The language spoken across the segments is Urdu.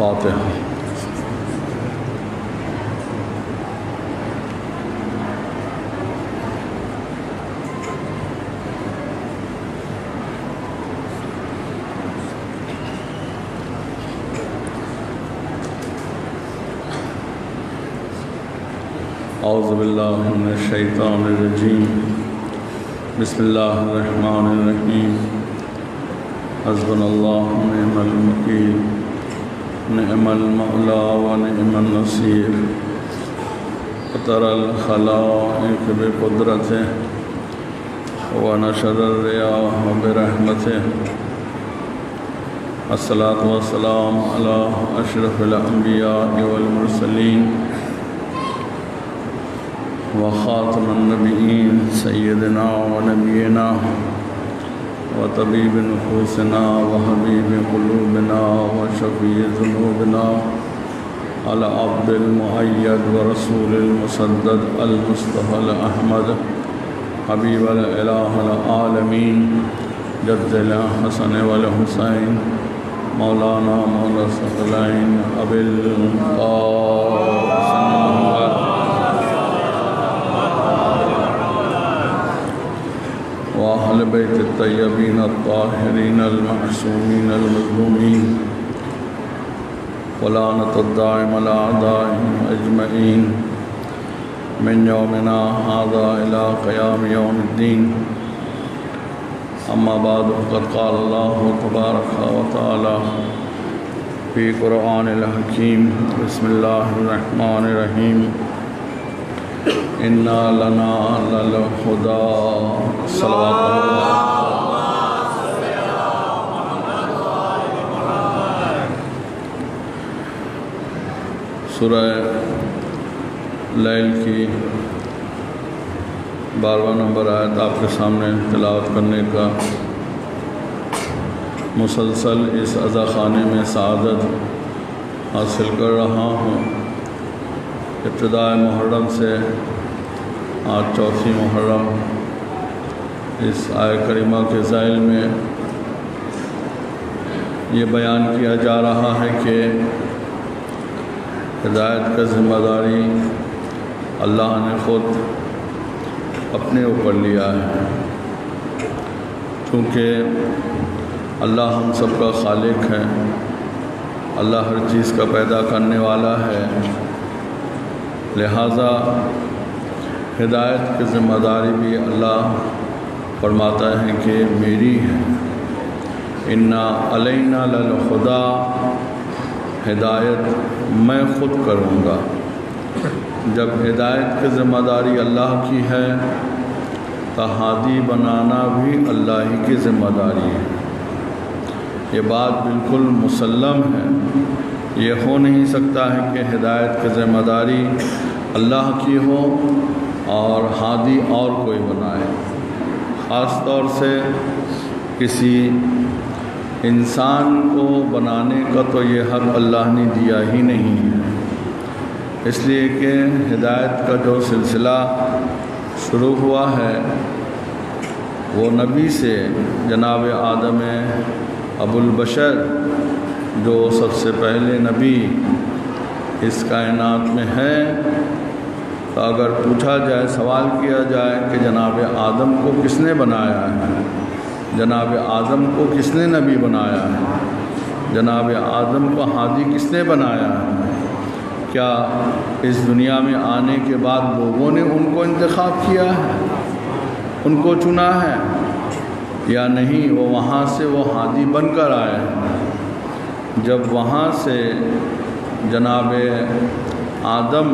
الفاتحہ۔ اعوذ باللہ من الشیطان الرجیم، بسم اللہ الرحمن الرحیم، حسبنا اللہ ونعم الوکیل، نعم المولا ونعم النصیر، فطر الخلائق بقدرته ونشر الرياح برحمته، الصلاة والسلام على اشرف الانبیاء والمرسلین وخاتم النبیین سیدنا ونبینا وطبیب نفوسنا وحبیب قلوبنا وشفیع ذنوبنا علی عبد المؤید ورسول المسدد المصطفى الأحمد حبیب الإلہ العالمین جد الحسن والحسین مولانا مولا الثقلین ابی القاسم وأهل بيت الطيبين الطاهرين المعصومين المظلومين ولعنة الدائم على أعدائهم أجمعين من يومنا هذا إلى قيام يوم الدين. أما بعد فقد قال الله تبارك وتعالى في قرآن الحكيم بسم الله الرحمن الرحيم اِنَّا لَنَا لَلْهُدَىٰ صلوات اللہ۔ سورہ لیل کی 12واں نمبر آیت آپ کے سامنے تلاوت کرنے کا مسلسل اس عزا خانے میں سعادت حاصل کر رہا ہوں۔ ابتدائے محرم سے آج چوتھی محرم، اس آیہ کریمہ کے ذیل میں یہ بیان کیا جا رہا ہے کہ ہدایت کا ذمہ داری اللہ نے خود اپنے اوپر لیا ہے، چونکہ اللہ ہم سب کا خالق ہے، اللہ ہر چیز کا پیدا کرنے والا ہے، لہٰذا ہدایت کی ذمہ داری بھی اللہ فرماتا ہے کہ میری ہے۔ اِنَّا عَلَيْنَا لَلْهُدَىٰ، ہدایت میں خود کروں گا۔ جب ہدایت کی ذمہ داری اللہ کی ہے تو ہادی بنانا بھی اللہ ہی کی ذمہ داری ہے۔ یہ بات بالکل مسلم ہے، یہ ہو نہیں سکتا ہے کہ ہدایت کی ذمہ داری اللہ کی ہو اور ہادی اور کوئی بنائے۔ خاص طور سے کسی انسان کو بنانے کا تو یہ حق اللہ نے دیا ہی نہیں ہے، اس لیے کہ ہدایت کا جو سلسلہ شروع ہوا ہے وہ نبی سے، جناب آدم ابو البشر جو سب سے پہلے نبی اس کائنات میں ہے، تو اگر پوچھا جائے، سوال کیا جائے کہ جناب آدم کو کس نے بنایا ہے، جناب آدم کو کس نے نبی بنایا ہے، جناب آدم کو ہادی کس نے بنایا ہے، کیا اس دنیا میں آنے کے بعد لوگوں نے ان کو انتخاب کیا ہے، ان کو چنا ہے یا نہیں؟ وہ وہاں سے وہ ہادی بن کر آئے ہیں۔ جب وہاں سے جناب آدم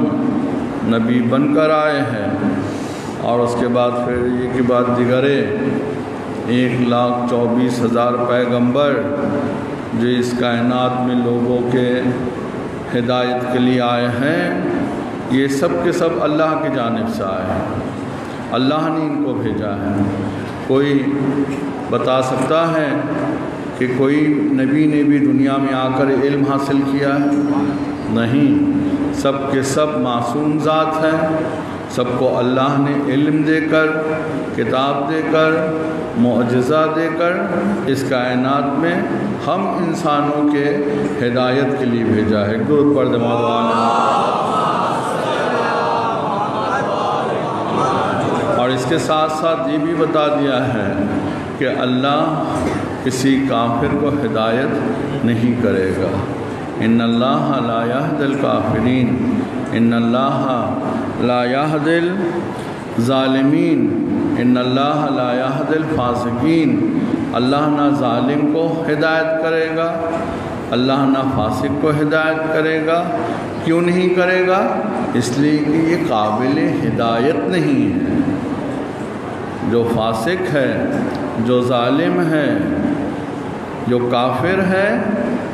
نبی بن کر آئے ہیں اور اس کے بعد پھر یہ کی بات دیگرے 1,24,000 پیغمبر جو اس کائنات میں لوگوں کے ہدایت کے لیے آئے ہیں، یہ سب کے سب اللہ کی جانب سے آئے ہیں، اللہ نے ان کو بھیجا ہے۔ کوئی بتا سکتا ہے کہ کوئی نبی نے بھی دنیا میں آ کر علم حاصل کیا ہے؟ نہیں، سب کے سب معصوم ذات ہیں، سب کو اللہ نے علم دے کر کتاب دے کر، معجزہ دے کر اس کائنات میں ہم انسانوں کے ہدایت کے لیے بھیجا ہے۔ درود پڑھ دیں مولانا۔ اور اس کے ساتھ ساتھ یہ بھی بتا دیا ہے کہ اللہ کسی کافر کو ہدایت نہیں کرے گا۔ ان اللہ لا یہدی الکافرین، ان اللہ لا یہدی الظالمین، ان اللہ لا یہدی الفاسقین۔ اللہ نہ ظالم کو ہدایت کرے گا، اللہ نہ فاسق کو ہدایت کرے گا۔ کیوں نہیں کرے گا؟ اس لیے کہ یہ قابل ہدایت نہیں ہے۔ جو فاسق ہے، جو ظالم ہے، جو کافر ہے،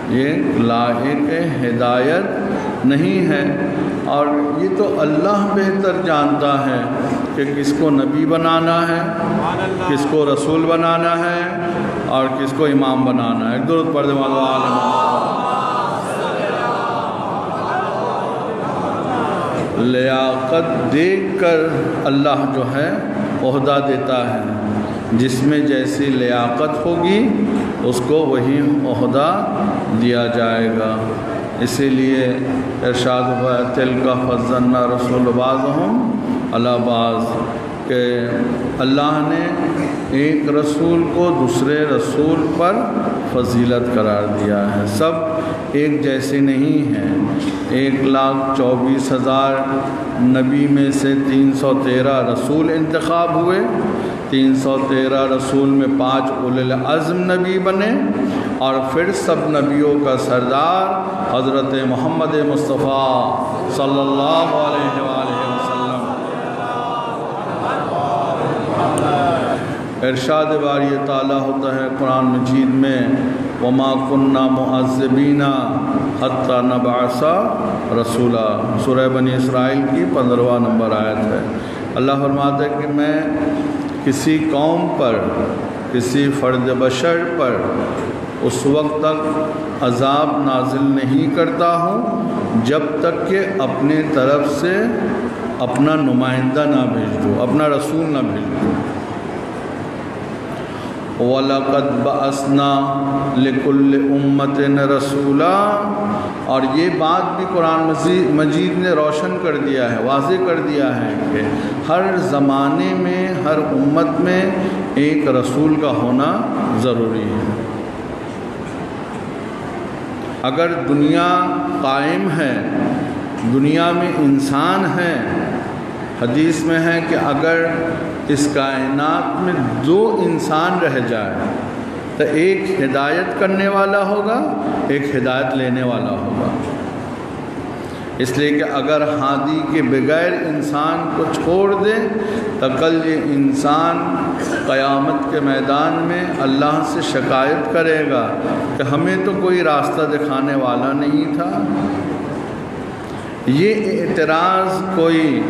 یہ لائق ہدایت نہیں ہے۔ اور یہ تو اللہ بہتر جانتا ہے کہ کس کو نبی بنانا ہے، کس کو رسول بنانا ہے، اور کس کو امام بنانا ہے۔ درود پڑھ دیں مولانا۔ لیاقت دیکھ کر اللہ جو ہے عہدہ دیتا ہے، جس میں جیسی لیاقت ہوگی اس کو وہی عہدہ دیا جائے گا۔ اسی لیے ارشاد ہوا تلک فضلنا رسول بعضهم علی بعض، کہ اللہ نے ایک رسول کو دوسرے رسول پر فضیلت قرار دیا ہے۔ سب ایک جیسے نہیں ہیں۔ 1,24,000 نبی میں سے 313 رسول انتخاب ہوئے۔ 313 رسول میں 5 اولو العزم نبی بنے، اور پھر سب نبیوں کا سردار حضرت محمد مصطفیٰ صلی اللہ علیہ وآلہ وسلم۔ ارشاد باری تعالیٰ ہوتا ہے قرآن مجید میں وَمَا كُنَّا مُعَذِّبِينَ حَتَّى نَبْعَثَ رَسُولًا، سورہ بنی اسرائیل کی 15واں نمبر آیت ہے۔ اللہ فرماتا ہے کہ میں کسی قوم پر، کسی فرد بشر پر اس وقت تک عذاب نازل نہیں کرتا ہوں جب تک کہ اپنے طرف سے اپنا نمائندہ نہ بھیج دوں، اپنا رسول نہ بھیج دوں۔ وَلَقَدْ بَعَثْنَا لِكُلِّ أُمَّةٍ رَسُولًا، اور یہ بات بھی قرآن مجید نے روشن کر دیا ہے، واضح کر دیا ہے کہ ہر زمانے میں، ہر امت میں ایک رسول کا ہونا ضروری ہے۔ اگر دنیا قائم ہے، دنیا میں انسان ہے، حدیث میں ہے کہ اگر اس کائنات میں 2 انسان رہ جائے تو ایک ہدایت کرنے والا ہوگا، ایک ہدایت لینے والا ہوگا۔ اس لیے کہ اگر ہادی کے بغیر انسان کو چھوڑ دے تو کل یہ انسان قیامت کے میدان میں اللہ سے شکایت کرے گا کہ ہمیں تو کوئی راستہ دکھانے والا نہیں تھا۔ یہ اعتراض کوئی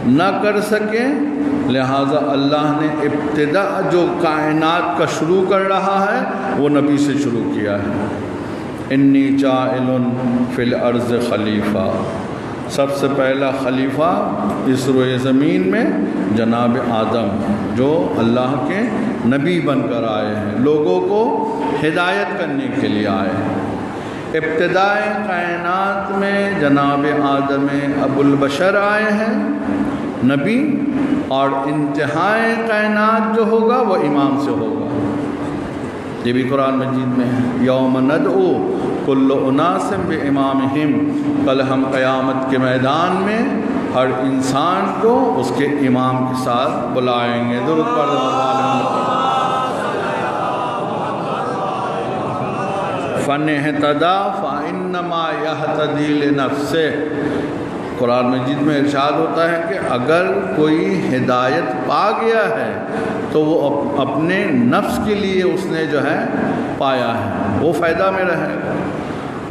نہ کر سکے، لہٰذا اللہ نے ابتدا جو کائنات کا شروع کر رہا ہے وہ نبی سے شروع کیا ہے۔ انی جاعل فی الارض خلیفہ، سب سے پہلا خلیفہ اس روئے زمین میں جناب آدم، جو اللہ کے نبی بن کر آئے ہیں، لوگوں کو ہدایت کرنے کے لیے آئے ہیں۔ ابتدائے کائنات میں جناب آدم ابو البشر آئے ہیں، نبی، اور انتہائی کائنات جو ہوگا وہ امام سے ہوگا۔ یہ بھی قرآن مجید میں ہے، یوم ندعو کل اناس بامامہم، کل ہم قیامت کے میدان میں ہر انسان کو اس کے امام کے ساتھ بلائیں گے۔ درود پڑھ فَنِهْتَدَى فَإِنَّمَا يَهْتَدِي لِنَفْسِهِ، قرآن مجید میں ارشاد ہوتا ہے کہ اگر کوئی ہدایت پا گیا ہے تو وہ اپنے نفس کے لیے اس نے جو ہے پایا ہے، وہ فائدہ میں رہے گا،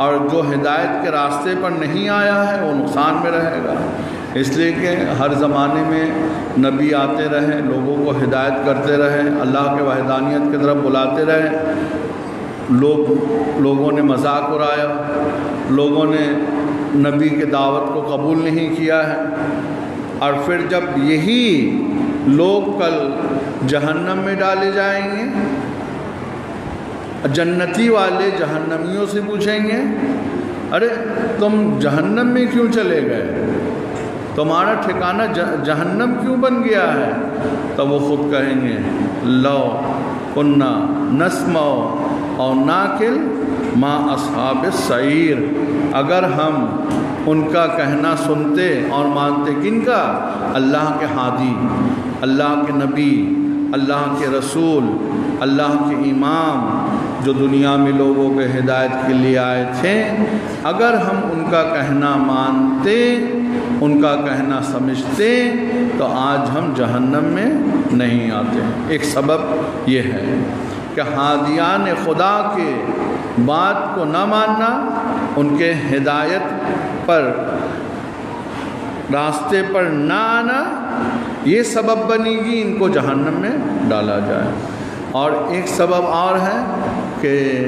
اور جو ہدایت کے راستے پر نہیں آیا ہے وہ نقصان میں رہے گا۔ اس لیے کہ ہر زمانے میں نبی آتے رہے، لوگوں کو ہدایت کرتے رہے، اللہ کے وحدانیت کی طرف بلاتے رہے۔ لوگوں نے مذاق اڑایا، لوگوں نے نبی کے دعوت کو قبول نہیں کیا ہے، اور پھر جب یہی لوگ کل جہنم میں ڈالے جائیں گے، جنتی والے جہنمیوں سے پوچھیں گے ارے تم جہنم میں کیوں چلے گئے، تمہارا ٹھکانہ جہنم کیوں بن گیا ہے؟ تب وہ خود کہیں گے لو کنا نسمع اور ناقل ما اصحاب السعیر، اگر ہم ان کا کہنا سنتے اور مانتے، کن کا؟ اللہ کے ہادی، اللہ کے نبی، اللہ کے رسول، اللہ کے امام جو دنیا میں لوگوں کے ہدایت کے لیے آئے تھے، اگر ہم ان کا کہنا مانتے، ان کا کہنا سمجھتے تو آج ہم جہنم میں نہیں آتے۔ ایک سبب یہ ہے کہ ہادیان خدا کے بات کو نہ ماننا، ان کے ہدایت پر، راستے پر نہ آنا، یہ سبب بنے گی ان کو جہنم میں ڈالا جائے۔ اور ایک سبب اور ہے کہ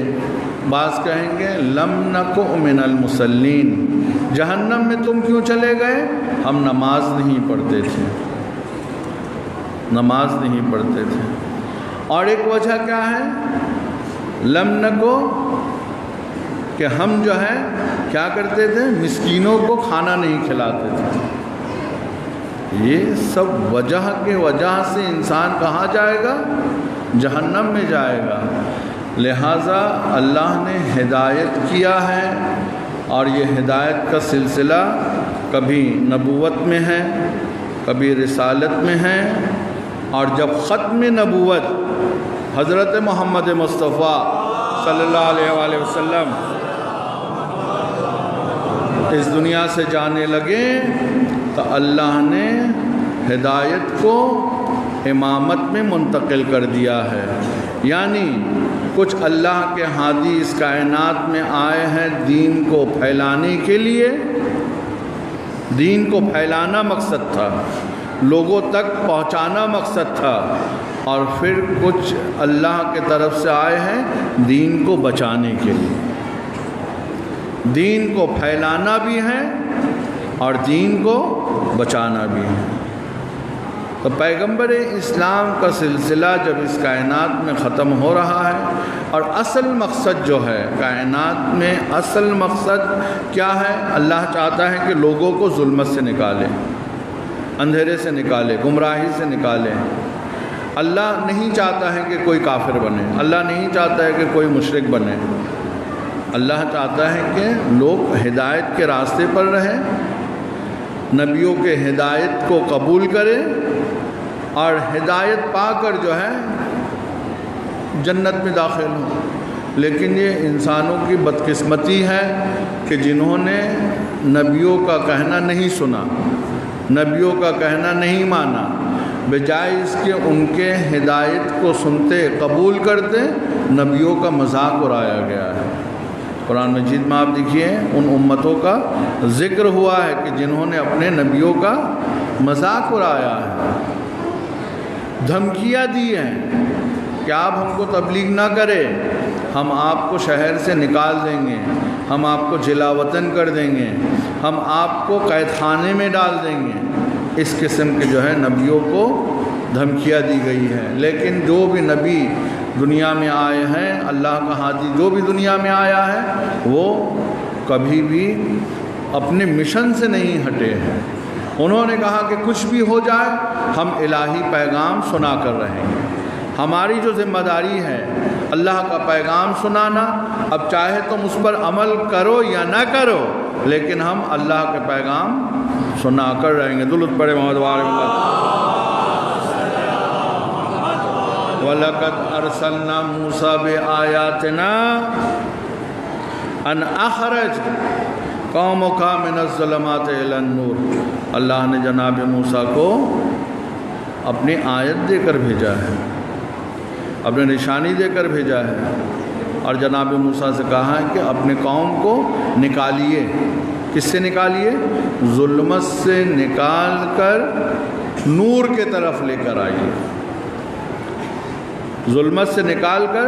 بعض کہیں گے لم نکو من المصلین، جہنم میں تم کیوں چلے گئے؟ ہم نماز نہیں پڑھتے تھے، نماز نہیں پڑھتے تھے۔ اور ایک وجہ کیا ہے؟ لم نکو کہ ہم جو ہے کیا کرتے تھے؟ مسکینوں کو کھانا نہیں کھلاتے تھے۔ یہ سب وجہ کے وجہ سے انسان کہاں جائے گا؟ جہنم میں جائے گا۔ لہٰذا اللہ نے ہدایت کیا ہے، اور یہ ہدایت کا سلسلہ کبھی نبوت میں ہے، کبھی رسالت میں ہے، اور جب ختم نبوت حضرت محمد مصطفیٰ صلی اللہ علیہ وآلہ وسلم اس دنیا سے جانے لگے تو اللہ نے ہدایت کو امامت میں منتقل کر دیا ہے۔ یعنی کچھ اللہ کے ہادی اس کائنات میں آئے ہیں دین کو پھیلانے کے لیے، دین کو پھیلانا مقصد تھا، لوگوں تک پہنچانا مقصد تھا، اور پھر کچھ اللہ کے طرف سے آئے ہیں دین کو بچانے کے لیے۔ دین کو پھیلانا بھی ہے اور دین کو بچانا بھی ہے۔ تو پیغمبر اسلام کا سلسلہ جب اس کائنات میں ختم ہو رہا ہے، اور اصل مقصد جو ہے کائنات میں، اصل مقصد کیا ہے؟ اللہ چاہتا ہے کہ لوگوں کو ظلمت سے نکالے، اندھیرے سے نکالے، گمراہی سے نکالے۔ اللہ نہیں چاہتا ہے کہ کوئی کافر بنے، اللہ نہیں چاہتا ہے کہ کوئی مشرک بنے۔ اللہ چاہتا ہے کہ لوگ ہدایت کے راستے پر رہیں، نبیوں کے ہدایت کو قبول کریں، اور ہدایت پا کر جو ہے جنت میں داخل ہوں۔ لیکن یہ انسانوں کی بدقسمتی ہے کہ جنہوں نے نبیوں کا کہنا نہیں سنا، نبیوں کا کہنا نہیں مانا، بجائے اس کے ان کے ہدایت کو سنتے، قبول کرتے، نبیوں کا مذاق اڑایا گیا ہے۔ قرآن مجید میں آپ دیکھیے ان امتوں کا ذکر ہوا ہے کہ جنہوں نے اپنے نبیوں کا مذاق اڑایا ہے، دھمکیاں دی ہیں کہ آپ ہم کو تبلیغ نہ کرے، ہم آپ کو شہر سے نکال دیں گے، ہم آپ کو جلا وطن کر دیں گے، ہم آپ کو قید خانے میں ڈال دیں گے۔ اس قسم کے جو ہے نبیوں کو دھمکیاں دی گئی ہیں۔ لیکن جو بھی نبی دنیا میں آئے ہیں، اللہ کا ہادی جو بھی دنیا میں آیا ہے، وہ کبھی بھی اپنے مشن سے نہیں ہٹے ہیں۔ انہوں نے کہا کہ کچھ بھی ہو جائے ہم الہی پیغام سنا کر رہیں گے۔ ہماری جو ذمہ داری ہے اللہ کا پیغام سنانا، اب چاہے تم اس پر عمل کرو یا نہ کرو، لیکن ہم اللہ کے پیغام سنا کر رہیں گے۔ درود پڑھے محمد وعلى وَلَقَدْ أَرْسَلْنَا مُوسَىٰ بِآيَاتِنَا أَنْ أَخْرَجْ قَوْمَكَ مِنَ الظُّلُمَاتِ إِلَى النُّورِ۔ اللہ نے جناب موسیٰ کو اپنی آیت دے کر بھیجا ہے، اپنے نشانی دے کر بھیجا ہے، اور جناب موسیٰ سے کہا ہے کہ اپنے قوم کو نکالیے۔ کس سے نکالیے؟ ظلمت سے نکال کر نور کے طرف لے کر آئیے، ظلمت سے نکال کر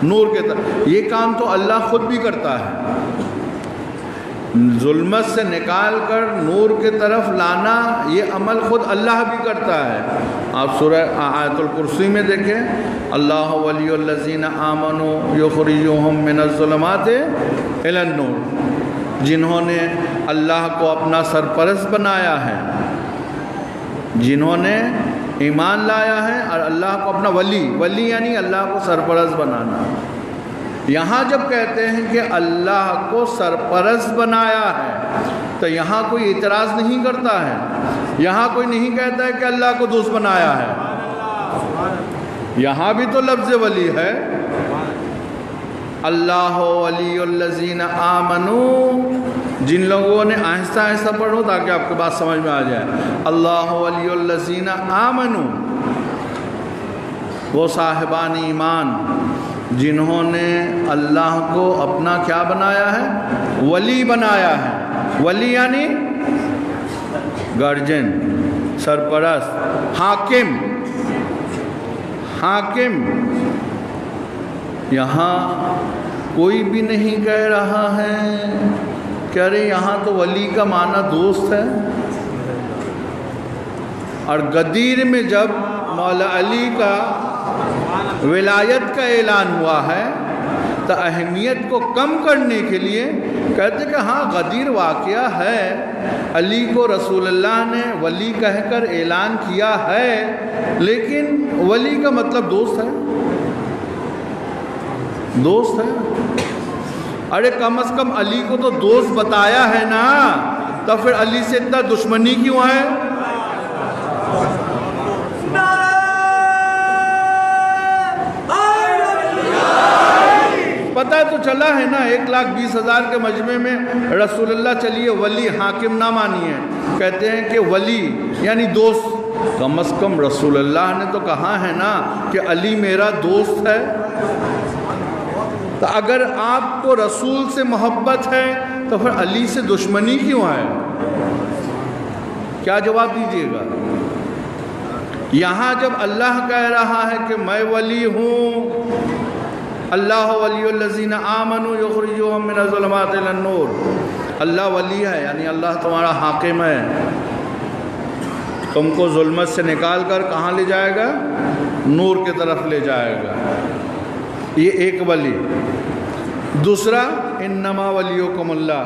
نور کے طرف۔ یہ کام تو اللہ خود بھی کرتا ہے، ظلمت سے نکال کر نور کی طرف لانا، یہ عمل خود اللہ بھی کرتا ہے۔ آپ سورہ آیت الکرسی میں دیکھیں، اللہ ولی الذین آمنوا یخرجوہم من الظلمات الی النور، جنہوں نے اللہ کو اپنا سرپرست بنایا ہے، جنہوں نے ایمان لایا ہے اور اللہ کو اپنا ولی یعنی اللہ کو سرپرست بنانا۔ یہاں جب کہتے ہیں کہ اللہ کو سرپرست بنایا ہے تو یہاں کوئی اعتراض نہیں کرتا ہے، یہاں کوئی نہیں کہتا ہے کہ اللہ کو دوست بنایا ہے، یہاں بھی تو لفظ ولی ہے۔ اللہ ولی الذین آمنوا، جن لوگوں نے آہستہ آہستہ پڑھو تاکہ آپ کے بات سمجھ میں آ جائے، اللہ ولی الذین آمنوا، وہ صاحبان ایمان جنہوں نے اللہ کو اپنا کیا بنایا ہے؟ ولی بنایا ہے۔ ولی یعنی گارجین، سرپرست، حاکم۔ یہاں کوئی بھی نہیں کہہ رہا ہے کہ ارے یہاں تو ولی کا معنی دوست ہے۔ اور غدیر میں جب مولا علی کا ولایت کا اعلان ہوا ہے تو اہمیت کو کم کرنے کے لیے کہتے کہ ہاں غدیر واقعہ ہے، علی کو رسول اللہ نے ولی کہہ کر اعلان کیا ہے، لیکن ولی کا مطلب دوست ہے، دوست ہے۔ ارے کم از کم علی کو تو دوست بتایا ہے نا، تو پھر علی سے اتنا دشمنی کیوں ہے؟ پتہ تو چلا ہے نا، 1,20,000 کے مجمع میں رسول اللہ چلیے ولی حاکم نہ مانیے، کہتے ہیں کہ ولی یعنی دوست۔ کم از کم رسول اللہ نے تو کہا ہے نا کہ علی میرا دوست ہے۔ تو اگر آپ کو رسول سے محبت ہے تو پھر علی سے دشمنی کیوں ہے؟ کیا جواب دیجیے گا؟ یہاں جب اللہ کہہ رہا ہے کہ میں ولی ہوں، اللہ ولی الذین آمنوا یخرجوہم من الظلمات الی النور، اللہ ولی ہے یعنی اللہ تمہارا حاکم ہے، تم کو ظلمت سے نکال کر کہاں لے جائے گا؟ نور کی طرف لے جائے گا۔ یہ ایک ولی۔ دوسرا، انما ولیکم اللہ،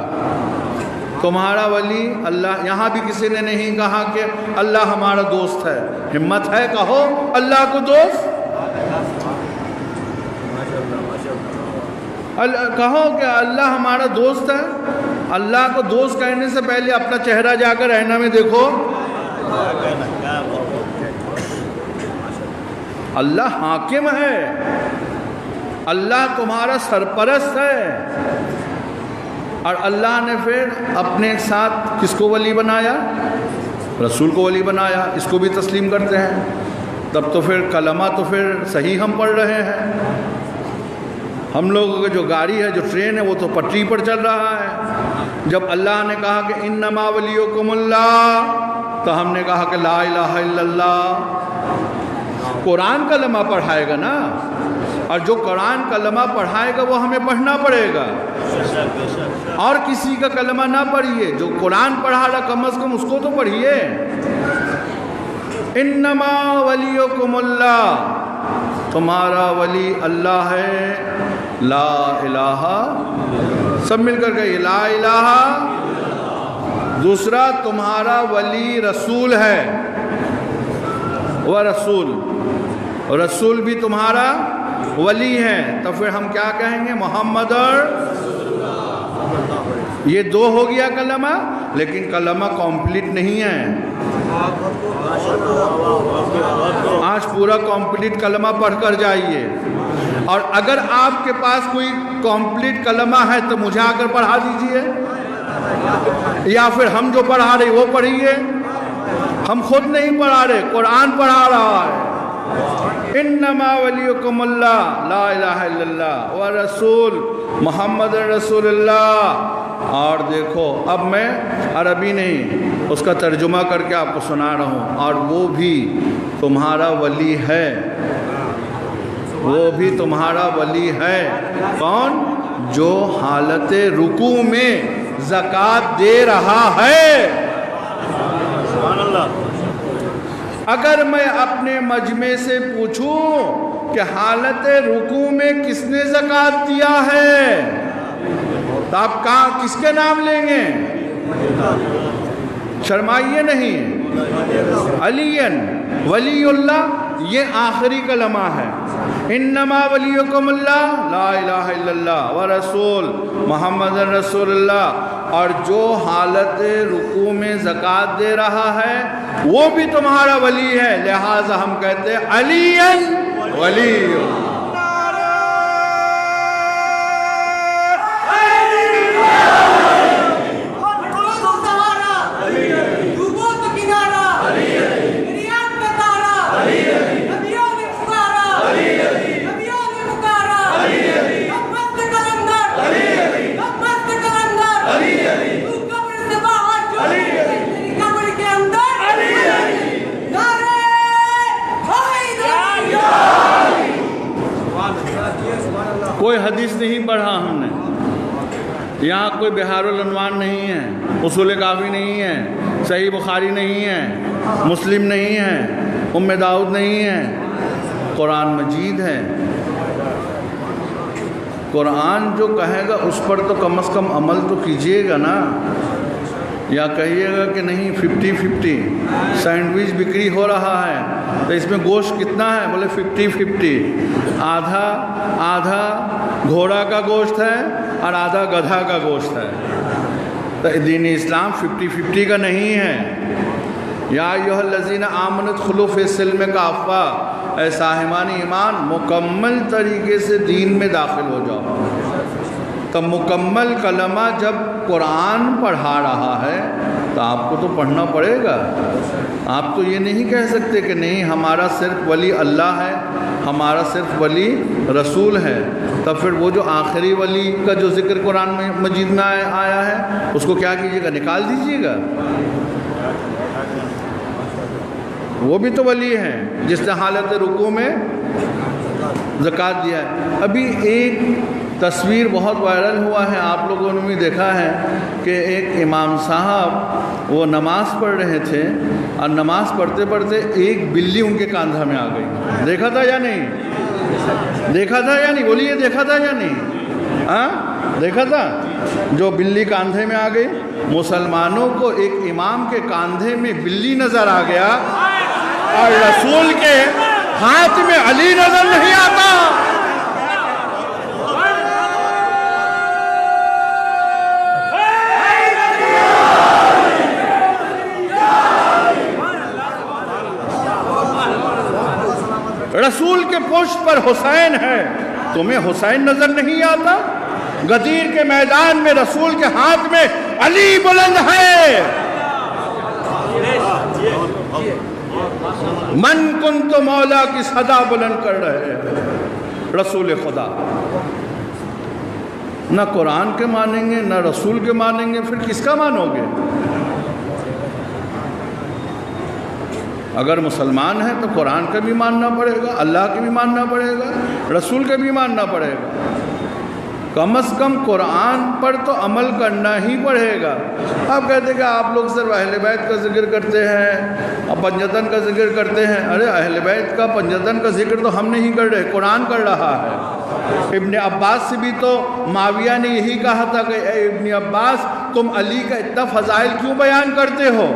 تمہارا ولی اللہ۔ یہاں بھی کسی نے نہیں کہا کہ اللہ ہمارا دوست ہے۔ ہمت ہے کہو اللہ کو دوست، کہو کہ اللہ ہمارا دوست ہے۔ اللہ کو دوست کہنے سے پہلے اپنا چہرہ جا کر آئینہ میں دیکھو۔ اللہ حاکم ہے، اللہ تمہارا سرپرست ہے، اور اللہ نے پھر اپنے ساتھ کس کو ولی بنایا؟ رسول کو ولی بنایا۔ اس کو بھی تسلیم کرتے ہیں، تب تو پھر کلمہ تو پھر صحیح ہم پڑھ رہے ہیں۔ ہم لوگوں کی جو گاڑی ہے، جو ٹرین ہے، وہ تو پٹری پر چل رہا ہے۔ جب اللہ نے کہا کہ انما ولیکم اللہ، تو ہم نے کہا کہ لا الہ الا اللہ۔ قرآن کلمہ پڑھائے گا نا، اور جو قرآن کلمہ پڑھائے گا وہ ہمیں پڑھنا پڑے گا، اور کسی کا کلمہ نہ پڑھیے۔ جو قرآن پڑھا رہا کم از کم اس کو تو پڑھیے۔ انما ولیکم اللہ، تمہارا ولی اللہ ہے، لا الہ، سب مل کر کہیے لا الہ۔ دوسرا، تمہارا ولی رسول ہے، وہ رسول بھی تمہارا ولی ہے، تو پھر ہم کیا کہیں گے؟ محمد یہ دو ہو گیا کلمہ، لیکن کلمہ کمپلیٹ نہیں ہے۔ آج پورا کمپلیٹ کلمہ پڑھ کر جائیے، اور اگر آپ کے پاس کوئی کمپلیٹ کلمہ ہے تو مجھے آ کر پڑھا دیجئے، یا پھر ہم جو پڑھا رہے وہ پڑھیے۔ ہم خود نہیں پڑھا رہے، قرآن پڑھا رہا ہے۔ انما ولیکم اللہ، لا الہ الا اللہ، ورسول محمد رسول اللہ۔ اور دیکھو اب میں عربی نہیں، اس کا ترجمہ کر کے آپ کو سنا رہا ہوں۔ اور وہ بھی تمہارا ولی ہے، وہ بھی تمہارا ولی ہے۔ کون؟ جو حالت رکوع میں زکوٰۃ دے رہا ہے۔ اگر میں اپنے مجمع سے پوچھوں کہ حالت رکوع میں کس نے زکوٰۃ دیا ہے تو آپ کہاں کس کے نام لیں گے؟ شرمائیے نہیں، علی ولی اللہ، یہ آخری کلمہ ہے۔ انما ولیکم اللہ، لا الہ الا اللہ ورسول محمد رسول اللہ۔ اور جو حالت رکوع میں زکوٰۃ دے رہا ہے وہ بھی تمہارا ولی ہے، لہٰذا ہم کہتے ہیں علی ولی اللہ۔ کوئی حدیث نہیں پڑھا ہم نے، یہاں کوئی بہار العنوان نہیں ہے، اصول کافی نہیں ہے، صحیح بخاری نہیں ہے، مسلم نہیں ہے، ام داؤد نہیں ہے، قرآن مجید ہے۔ قرآن جو کہے گا اس پر تو کم از کم عمل تو کیجئے گا نا، یا کہیے گا کہ نہیں 50-50 سینڈوچ بکری ہو رہا ہے تو اس میں گوشت کتنا ہے؟ بولے 50-50، آدھا گھوڑا کا گوشت ہے اور آدھا گدھا کا گوشت ہے۔ تو دین اسلام 50-50 کا نہیں ہے۔ یا ایھا الذین آمنوا ادخلوا فی السلم کافہ، اے صاحبان ایمان مکمل طریقے سے دین میں داخل ہو جاؤ۔ تو مکمل کلمہ جب قرآن پڑھا رہا ہے تو آپ کو تو پڑھنا پڑے گا۔ آپ تو یہ نہیں کہہ سکتے کہ نہیں ہمارا صرف ولی اللہ ہے، ہمارا صرف ولی رسول ہے۔ تب پھر وہ جو آخری ولی کا جو ذکر قرآن میں مجید میں آیا ہے اس کو کیا کیجیے گا؟ نکال دیجیے گا۔ وہ بھی تو ولی ہے جس نے حالت رکوع میں زکوٰۃ دیا ہے۔ ابھی ایک تصویر بہت وائرل ہوا ہے، آپ لوگوں نے بھی دیکھا ہے کہ ایک امام صاحب وہ نماز پڑھ رہے تھے اور نماز پڑھتے پڑھتے ایک بلی ان کے کاندھا میں آ گئی۔ دیکھا تھا یا نہیں؟ دیکھا تھا یا نہیں؟ بولیے دیکھا تھا یا نہیں؟ ہاں دیکھا تھا؟ جو بلی کاندھے میں آ گئی۔ مسلمانوں کو ایک امام کے کاندھے میں بلی نظر آ گیا اور رسول کے ہاتھ میں علی نظر نہیں آتا۔ رسول کے پشت پر حسین ہے، تمہیں حسین نظر نہیں آتا؟ غدیر کے میدان میں رسول کے ہاتھ میں علی بلند ہے۔ من کنت مولا کی صدا بلند کر رہے ہیں رسول خدا۔ نہ قرآن کے مانیں گے نہ رسول کے مانیں گے، پھر کس کا مانو گے؟ اگر مسلمان ہے تو قرآن کا بھی ماننا پڑے گا، اللہ کے بھی ماننا پڑے گا، رسول کے بھی ماننا پڑے گا۔ کم از کم قرآن پر تو عمل کرنا ہی پڑے گا۔ آپ کہتے ہیں کہ آپ لوگ صرف اہل بیت کا ذکر کرتے ہیں اور پنجتن کا ذکر کرتے ہیں۔ ارے اہل بیت کا پنجتن کا ذکر تو ہم نہیں کر رہے، قرآن کر رہا ہے۔ ابن عباس سے بھی تو معاویہ نے یہی کہا تھا کہ اے ابن عباس تم علی کا اتنا فضائل کیوں بیان کرتے ہو؟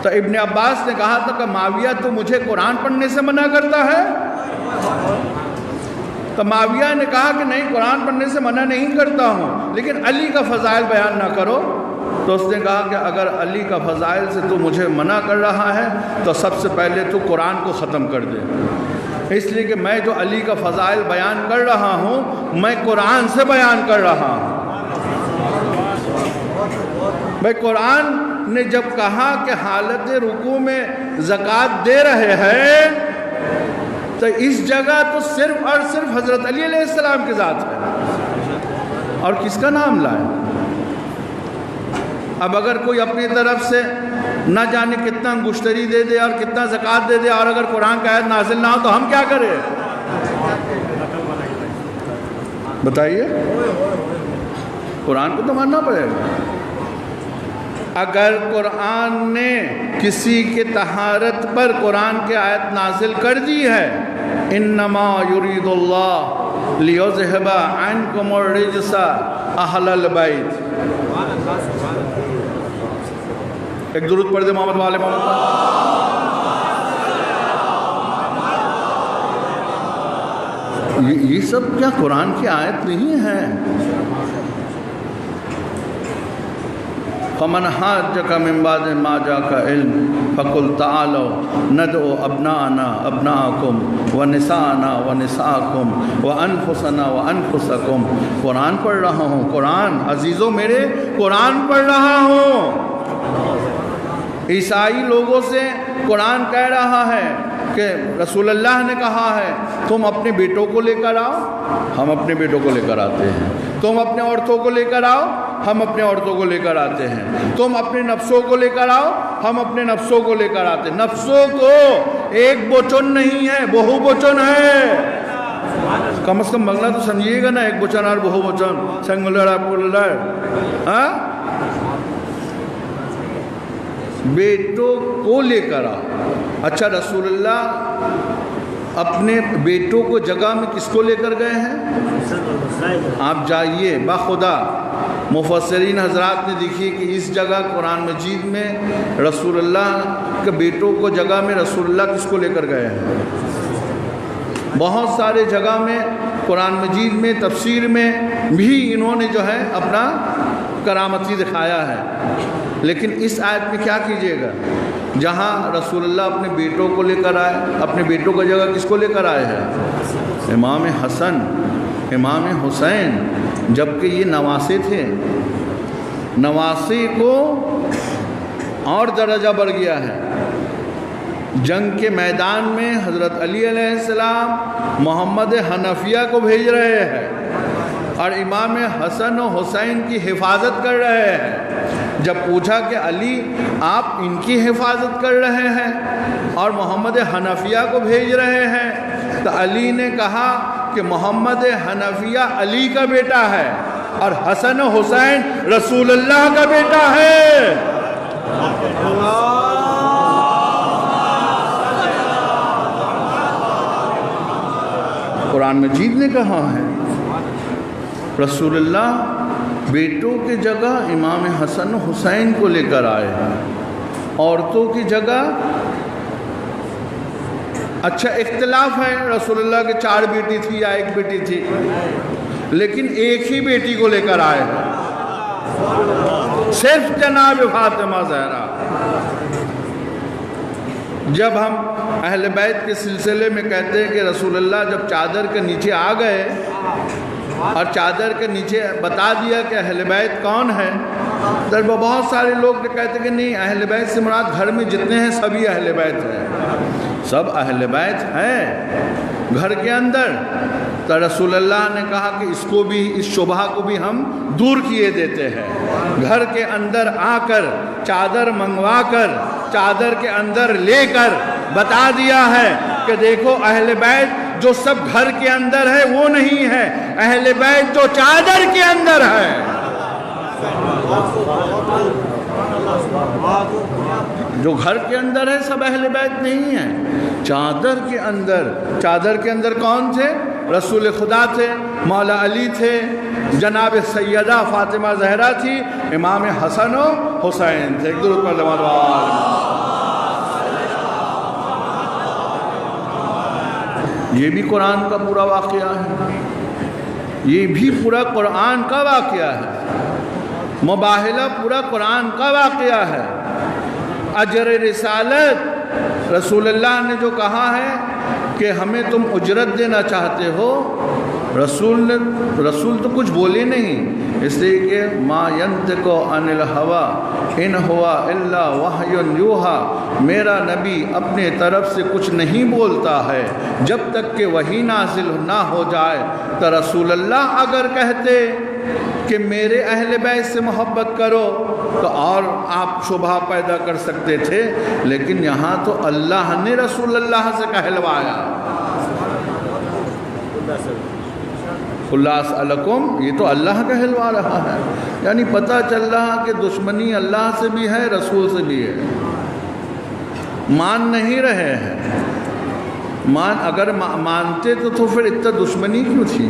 تو ابن عباس نے کہا تھا کہ معاویہ تو مجھے قرآن پڑھنے سے منع کرتا ہے۔ تو معاویہ نے کہا کہ نہیں، قرآن پڑھنے سے منع نہیں کرتا ہوں، لیکن علی کا فضائل بیان نہ کرو۔ تو اس نے کہا کہ اگر علی کا فضائل سے تو مجھے منع کر رہا ہے تو سب سے پہلے تو قرآن کو ختم کر دے، اس لیے کہ میں جو علی کا فضائل بیان کر رہا ہوں میں قرآن سے بیان کر رہا ہوں۔ بھائی قرآن نے جب کہا کہ حالت رکوع میں زکوٰۃ دے رہے ہیں تو اس جگہ تو صرف اور صرف حضرت علی علیہ السلام کی ذات ہے، اور کس کا نام لائے؟ اب اگر کوئی اپنی طرف سے نہ جانے کتنا انگشتری دے دے اور کتنا زکوٰۃ دے دے اور اگر قرآن کا آیت نازل نہ ہو تو ہم کیا کریں؟ بتائیے۔ قرآن کو تو ماننا پڑے گا۔ اگر قرآن نے کسی کے طہارت پر قرآن کی آیت نازل کر دی ہے، انما یرید اللہ لیذھب عنکم الرجس اہل البیت، ایک درود پڑھ دے محمد والے محمد پر۔ یہ سب کیا قرآن کی آیت نہیں ہے؟ فمن حاجک من بعد ما جاءک علم فقل تعالوا ندعو ابناءنا ابناءکم ونساءنا ونساءکم وانفسنا وانفسکم۔ قرآن پڑھ رہا ہوں، قرآن عزیزوں میرے قرآن پڑھ رہا ہوں۔ عیسائی لوگوں سے قرآن کہہ رہا ہے کہ رسول اللہ نے کہا ہے تم اپنے بیٹوں کو لے کر آؤ، ہم اپنے بیٹوں کو لے کر آتے ہیں۔ تم اپنے عورتوں کو لے کر آؤ، ہم اپنے عورتوں کو لے کر آتے ہیں۔ تم اپنے نفسوں کو لے کر آؤ، ہم اپنے نفسوں کو لے کر آتے ہیں۔ نفسوں کو ایک بوچن نہیں ہے، بہو بوچن ہے۔ کم از کم بنگلہ تو سمجھیے گا نا، ایک بوچن اور بہو بوچن، سنگلر پولر۔ ہاں، بیٹوں کو لے کر آؤ۔ اچھا، رسول اللہ اپنے بیٹوں کو جگہ میں کس کو لے کر گئے ہیں؟ آپ جائیے، باخدا مفسرین حضرات نے دیکھیے کہ اس جگہ قرآن مجید میں رسول اللہ کے بیٹوں کو جگہ میں رسول اللہ کس کو لے کر گئے ہیں؟ بہت سارے جگہ میں قرآن مجید میں تفسیر میں بھی انہوں نے جو ہے اپنا کرامتی دکھایا ہے، لیکن اس آیت میں کیا کیجئے گا؟ جہاں رسول اللہ اپنے بیٹوں کو لے کر آئے، اپنے بیٹوں کا جگہ کس کو لے کر آئے ہیں؟ امام حسن، امام حسین، جبکہ یہ نواسے تھے۔ نواسے کو اور درجہ بڑھ گیا ہے۔ جنگ کے میدان میں حضرت علی علیہ السلام محمد حنفیہ کو بھیج رہے ہیں اور امام حسن و حسین کی حفاظت کر رہے ہیں۔ جب پوچھا کہ علی آپ ان کی حفاظت کر رہے ہیں اور محمد حنفیہ کو بھیج رہے ہیں، تو علی نے کہا کہ محمد حنفیہ علی کا بیٹا ہے اور حسن و حسین رسول اللہ کا بیٹا ہے۔ قرآن مجید نے کہا ہے رسول اللہ بیٹوں کی جگہ امام حسن و حسین کو لے کر آئے ہیں، عورتوں کی جگہ۔ اچھا، اختلاف ہے، رسول اللہ کے 4 بیٹی تھی یا 1 بیٹی تھی، لیکن ایک ہی بیٹی کو لے کر آئے ہیں، صرف جناب فاطمہ زہرا۔ جب ہم اہل بیت کے سلسلے میں کہتے ہیں کہ رسول اللہ جب چادر کے نیچے آ گئے اور چادر کے نیچے بتا دیا کہ اہل بیت کون ہے، در بہت سارے لوگ کہتے ہیں کہ نہیں، اہل بیت سے مراد گھر میں جتنے ہیں سبھی اہل بیت ہیں، سب اہل بیت ہیں گھر کے اندر۔ تو رسول اللہ نے کہا کہ اس کو بھی، اس شبہ کو بھی ہم دور کیے دیتے ہیں۔ گھر کے اندر آ کر چادر منگوا کر چادر کے اندر لے کر بتا دیا ہے کہ دیکھو اہل بیت جو سب گھر کے اندر ہے وہ نہیں ہے، اہل بیت جو چادر کے اندر ہے۔ جو گھر کے اندر ہے سب اہل بیت نہیں ہے، چادر کے اندر۔ چادر کے اندر کون تھے؟ رسول خدا تھے، مولا علی تھے، جناب سیدہ فاطمہ زہرا تھی، امام حسن و حسین تھے۔ ایک درود پر یہ بھی قرآن کا پورا واقعہ ہے، یہ بھی پورا قرآن کا واقعہ ہے، مباہلہ پورا قرآن کا واقعہ ہے۔ اجر رسالت، رسول اللہ نے جو کہا ہے کہ ہمیں تم اجرت دینا چاہتے ہو، رسول تو کچھ بولے نہیں، اس لیے کہ ما ینطق عن الہوی ان ہوا الا وحی یوحی، میرا نبی اپنے طرف سے کچھ نہیں بولتا ہے جب تک کہ وحی نازل نہ ہو جائے۔ تو رسول اللہ اگر کہتے کہ میرے اہل بیت سے محبت کرو تو اور آپ شبہ پیدا کر سکتے تھے، لیکن یہاں تو اللہ نے رسول اللہ سے کہلوایا۔ قل لا اسألکم، یہ تو اللہ کہلوا رہا ہے، یعنی پتہ چل رہا کہ دشمنی اللہ سے بھی ہے، رسول سے بھی ہے، مان نہیں رہے ہیں۔ اگر مانتے تو پھر اتنا دشمنی کیوں تھی؟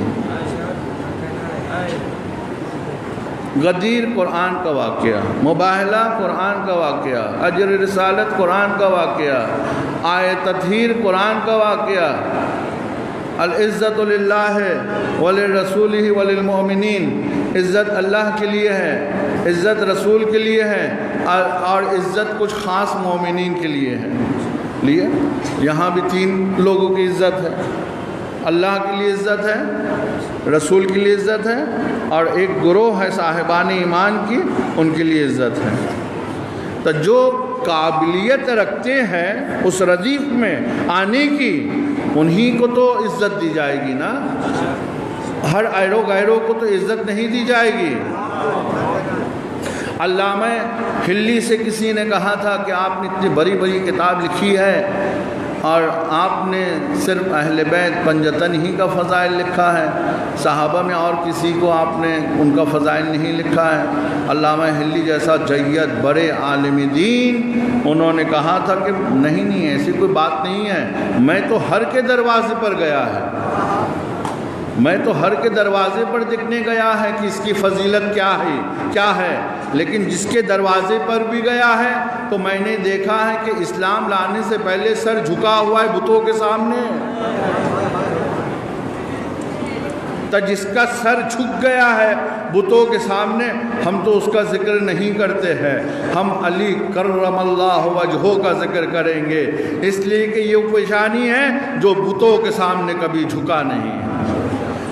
غدیر قرآن کا واقعہ، مباہلہ قرآن کا واقعہ، اجر رسالت قرآن کا واقعہ، آیت تطہیر قرآن کا واقعہ، العزت للہ ولرسولہ وللمؤمنین، عزت اللہ کے لیے ہے، عزت رسول کے لیے ہے، اور عزت کچھ خاص مومنین کے لیے ہے۔ یہاں بھی 3 لوگوں کی عزت ہے، اللہ کے لیے عزت ہے، رسول کے لیے عزت ہے، اور ایک گروہ ہے صاحبان ایمان کی، ان کے لیے عزت ہے۔ تو جو قابلیت رکھتے ہیں اس ردیف میں آنے کی، انہی کو تو عزت دی جائے گی نا، ہر ایرو غیروں کو تو عزت نہیں دی جائے گی۔ علامہ ہلی سے کسی نے کہا تھا کہ آپ نے اتنی بڑی بڑی کتاب لکھی ہے اور آپ نے صرف اہل بیت پنجتن ہی کا فضائل لکھا ہے، صحابہ میں اور کسی کو آپ نے ان کا فضائل نہیں لکھا ہے۔ علامہ ہلی جیسا جید بڑے عالم دین، انہوں نے کہا تھا کہ نہیں ایسی کوئی بات نہیں ہے، میں تو ہر کے دروازے پر گیا ہے، میں تو ہر کے دروازے پر دیکھنے گیا ہے کہ اس کی فضیلت کیا ہے، لیکن جس کے دروازے پر بھی گیا ہے تو میں نے دیکھا ہے کہ اسلام لانے سے پہلے سر جھکا ہوا ہے بتوں کے سامنے۔ تو جس کا سر جھک گیا ہے بتوں کے سامنے، ہم تو اس کا ذکر نہیں کرتے ہیں، ہم علی کرم اللہ وجہہ کا ذکر کریں گے، اس لیے کہ یہ پیشانی ہے جو بتوں کے سامنے کبھی جھکا نہیں ہے۔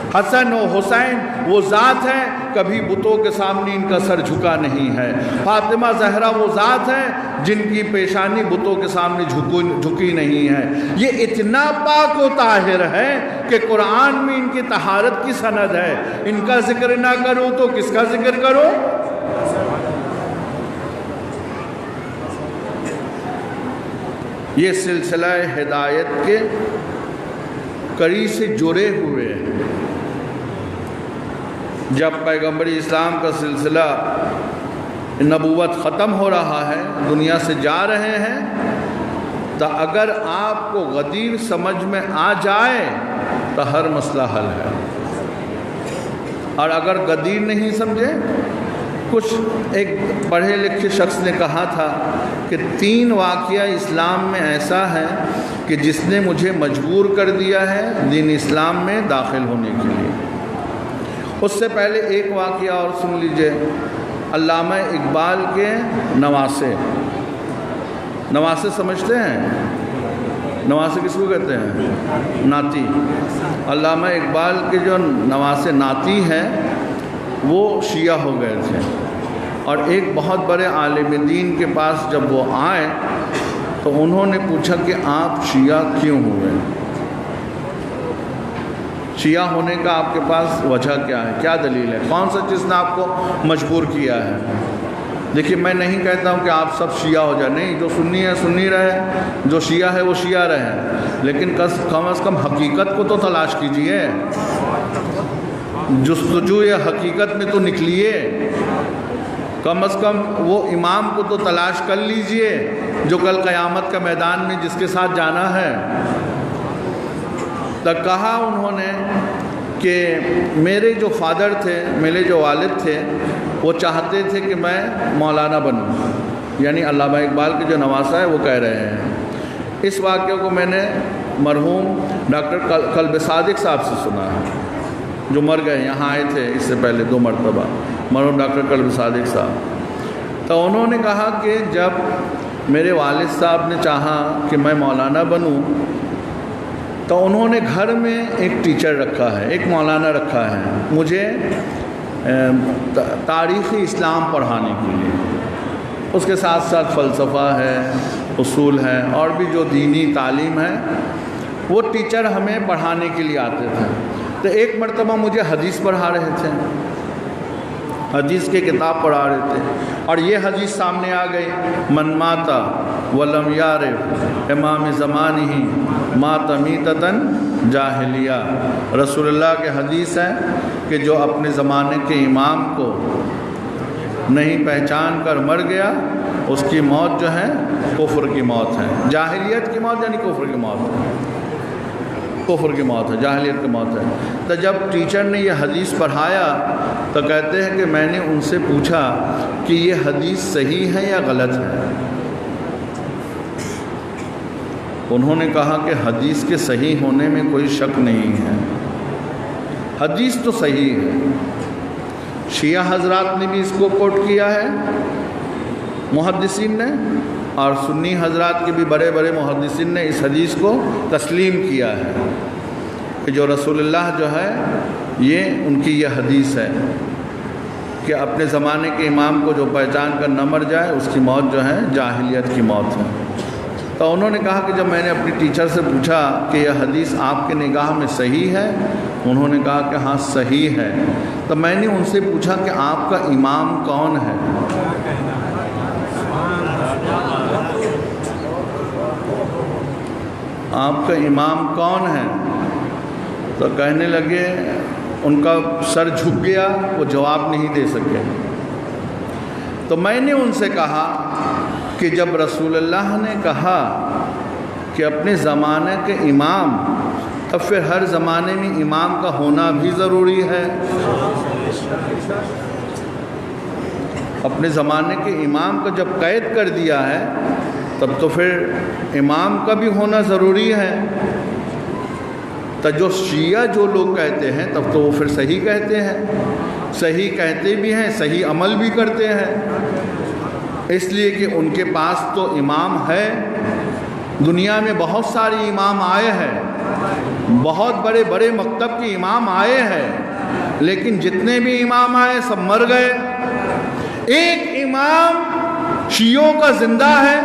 حسن و حسین وہ ذات ہے، کبھی بتوں کے سامنے ان کا سر جھکا نہیں ہے۔ فاطمہ زہرا وہ ذات ہے جن کی پیشانی بتوں کے سامنے جھکی نہیں ہے۔ یہ اتنا پاک و طاہر ہے کہ قرآن میں ان کی طہارت کی سند ہے، ان کا ذکر نہ کروں تو کس کا ذکر کرو؟ یہ سلسلہ ہدایت کے کڑی سے جڑے ہوئے ہیں۔ جب پیغمبر اسلام کا سلسلہ نبوت ختم ہو رہا ہے، دنیا سے جا رہے ہیں، تو اگر آپ کو غدیر سمجھ میں آ جائے تو ہر مسئلہ حل ہے، اور اگر غدیر نہیں سمجھے، کچھ ایک پڑھے لکھے شخص نے کہا تھا کہ 3 واقعہ اسلام میں ایسا ہے کہ جس نے مجھے مجبور کر دیا ہے دین اسلام میں داخل ہونے کے لیے۔ اس سے پہلے ایک واقعہ اور سن لیجئے، علامہ اقبال کے نواسے سمجھتے ہیں؟ نواسے کس کو کہتے ہیں؟ ناتی۔ علامہ اقبال کے جو نواسے ناتی ہیں وہ شیعہ ہو گئے تھے، اور ایک بہت بڑے عالم دین کے پاس جب وہ آئے تو انہوں نے پوچھا کہ آپ شیعہ کیوں ہوئے؟ شیعہ ہونے کا آپ کے پاس وجہ کیا ہے، کیا دلیل ہے، کون سا چیز نے آپ کو مجبور کیا ہے؟ دیکھیے میں نہیں کہتا ہوں کہ آپ سب شیعہ ہو جائیں، نہیں، جو سنی ہے سنی رہے، جو شیعہ ہے وہ شیعہ رہے، لیکن کم از کم حقیقت کو تو تلاش کیجئے، جستجو حقیقت میں تو نکلیے، کم از کم وہ امام کو تو تلاش کر لیجئے جو کل قیامت کا میدان میں جس کے ساتھ جانا ہے۔ تو کہا انہوں نے کہ میرے جو فادر تھے، میرے جو والد تھے، وہ چاہتے تھے کہ میں مولانا بنوں، یعنی علامہ اقبال کے جو نواسہ ہے وہ کہہ رہے ہیں۔ اس واقعے کو میں نے مرحوم ڈاکٹر قلب صادق صاحب سے سنا ہے، جو مر گئے، یہاں آئے تھے اس سے پہلے 2 مرتبہ، مرحوم ڈاکٹر قلب صادق صاحب۔ تو انہوں نے کہا کہ جب میرے والد صاحب نے چاہا کہ میں مولانا بنوں تو انہوں نے گھر میں ایک ٹیچر رکھا ہے، ایک مولانا رکھا ہے مجھے تاریخ اسلام پڑھانے کے لیے، اس کے ساتھ ساتھ فلسفہ ہے، اصول ہے، اور بھی جو دینی تعلیم ہے، وہ ٹیچر ہمیں پڑھانے کے لیے آتے تھے۔ تو ایک مرتبہ مجھے حدیث پڑھا رہے تھے، حدیث کے کتاب پڑھا رہے تھے اور یہ حدیث سامنے آ گئی، من ماتا ولم یعرف امام زمانہ مات میتتاً جاہلیہ۔ رسول اللہ کے حدیث ہے کہ جو اپنے زمانے کے امام کو نہیں پہچان کر مر گیا اس کی موت جو ہے کفر کی موت ہے۔ جاہلیت کی موت یعنی کفر کی موت ہے، کفر کی موت ہے، جاہلیت کی موت ہے۔ تو جب ٹیچر نے یہ حدیث پڑھایا تو کہتے ہیں کہ میں نے ان سے پوچھا کہ یہ حدیث صحیح ہے یا غلط ہے؟ انہوں نے کہا کہ حدیث کے صحیح ہونے میں کوئی شک نہیں ہے، حدیث تو صحیح ہے۔ شیعہ حضرات نے بھی اس کو کوٹ کیا ہے محدثین نے، اور سنی حضرات کے بھی بڑے بڑے محدثین نے اس حدیث کو تسلیم کیا ہے کہ جو رسول اللہ جو ہے یہ ان کی یہ حدیث ہے کہ اپنے زمانے کے امام کو جو پہچان کر نہ مر جائے اس کی موت جو ہے جاہلیت کی موت ہے۔ تو انہوں نے کہا کہ جب میں نے اپنی ٹیچر سے پوچھا کہ یہ حدیث آپ کے نگاہ میں صحیح ہے، انہوں نے کہا کہ ہاں صحیح ہے۔ تو میں نے ان سے پوچھا کہ آپ کا امام کون ہے؟ آپ کا امام کون ہے؟ تو کہنے لگے، ان کا سر جھک گیا، وہ جواب نہیں دے سکے۔ تو میں نے ان سے کہا کہ جب رسول اللہ نے کہا کہ اپنے زمانے کے امام، تب پھر ہر زمانے میں امام کا ہونا بھی ضروری ہے۔ اپنے زمانے کے امام کو جب قید کر دیا ہے تب تو پھر امام کا بھی ہونا ضروری ہے۔ تو جو شیعہ جو لوگ کہتے ہیں تب تو وہ پھر صحیح کہتے ہیں، صحیح کہتے بھی ہیں، صحیح عمل بھی کرتے ہیں، اس لیے کہ ان کے پاس تو امام ہے۔ دنیا میں بہت سارے امام آئے ہیں، بہت بڑے بڑے مکتب کے امام آئے ہیں، لیکن جتنے بھی امام آئے سب مر گئے۔ ایک امام شیعوں کا زندہ ہے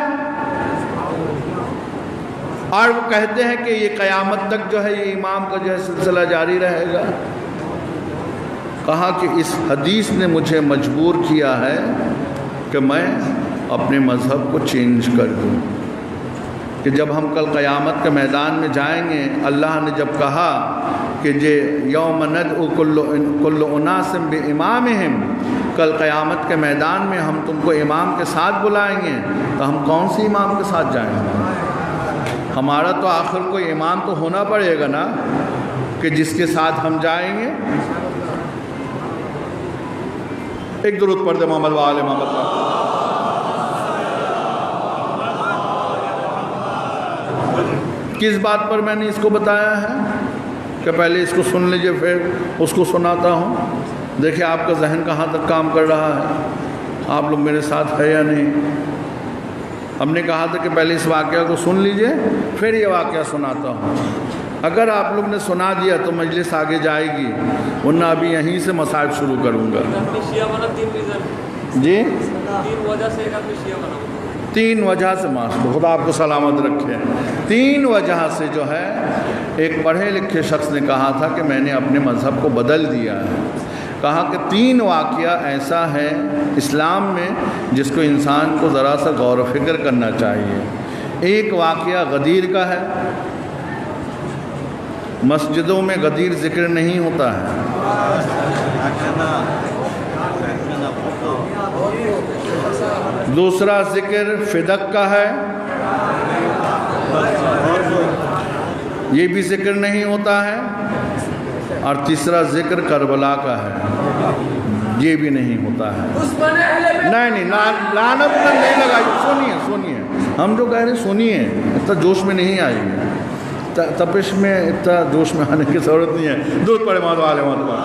اور وہ کہتے ہیں کہ یہ قیامت تک جو ہے یہ امام کا جو ہے سلسلہ جاری رہے گا۔ کہا کہ اس حدیث نے مجھے مجبور کیا ہے کہ میں اپنے مذہب کو چینج کر دوں، کہ جب ہم کل قیامت کے میدان میں جائیں گے، اللہ نے جب کہا کہ یوم ندعو کل اناس بامامہم، کل قیامت کے میدان میں ہم تم کو امام کے ساتھ بلائیں گے، تو ہم کون سی امام کے ساتھ جائیں گے؟ ہمارا تو آخر کوئی امام تو ہونا پڑے گا نا کہ جس کے ساتھ ہم جائیں گے۔ ایک درود پڑھ دے محمد و آل محمد۔ کس بات پر میں نے اس کو بتایا ہے کہ پہلے اس کو سن لیجئے پھر اس کو سناتا ہوں۔ دیکھیں آپ کا ذہن کہاں تک کام کر رہا ہے، آپ لوگ میرے ساتھ ہے یا نہیں۔ ہم نے کہا تھا کہ پہلے اس واقعہ کو سن لیجئے پھر یہ واقعہ سناتا ہوں۔ اگر آپ لوگ نے سنا دیا تو مجلس آگے جائے گی، ورنہ ابھی یہیں سے مصائب شروع کروں گا۔ جی 3 وجہ سے ماشاءاللہ، خدا آپ کو سلامت رکھے۔ 3 وجہ سے جو ہے ایک پڑھے لکھے شخص نے کہا تھا کہ میں نے اپنے مذہب کو بدل دیا ہے۔ کہا کہ 3 واقعہ ایسا ہے اسلام میں جس کو انسان کو ذرا سا غور و فکر کرنا چاہیے۔ ایک واقعہ غدیر کا ہے، مسجدوں میں غدیر ذکر نہیں ہوتا ہے۔ دوسرا ذکر فدق کا ہے، یہ بھی ذکر نہیں ہوتا ہے۔ اور تیسرا ذکر کربلا کا ہے، یہ بھی نہیں ہوتا ہے۔ نہیں لعنت نہیں لگائی، سنیے ہم جو کہہ رہے ہیں سنیے، اتنا جوش میں نہیں آئیے، تپش میں اتنا جوش میں آنے کی ضرورت نہیں ہے۔ درود پڑھے محمد و آل محمد۔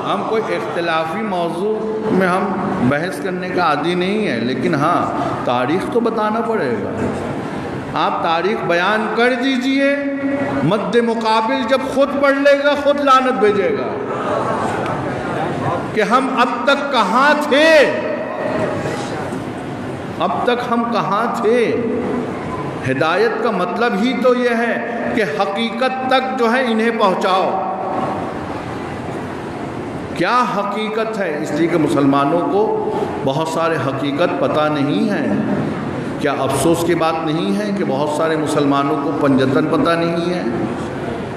ہم کوئی اختلافی موضوع میں ہم بحث کرنے کا عادی نہیں ہے، لیکن ہاں تاریخ تو بتانا پڑے گا۔ آپ تاریخ بیان کر دیجئے، مد مقابل جب خود پڑھ لے گا خود لعنت بھیجے گا کہ ہم اب تک کہاں تھے، اب تک ہم کہاں تھے۔ ہدایت کا مطلب ہی تو یہ ہے کہ حقیقت تک جو ہے انہیں پہنچاؤ۔ کیا حقیقت ہے؟ اس لیے کہ مسلمانوں کو بہت سارے حقیقت پتہ نہیں ہے۔ کیا افسوس کی بات نہیں ہے کہ بہت سارے مسلمانوں کو پنجتن پتہ نہیں ہے؟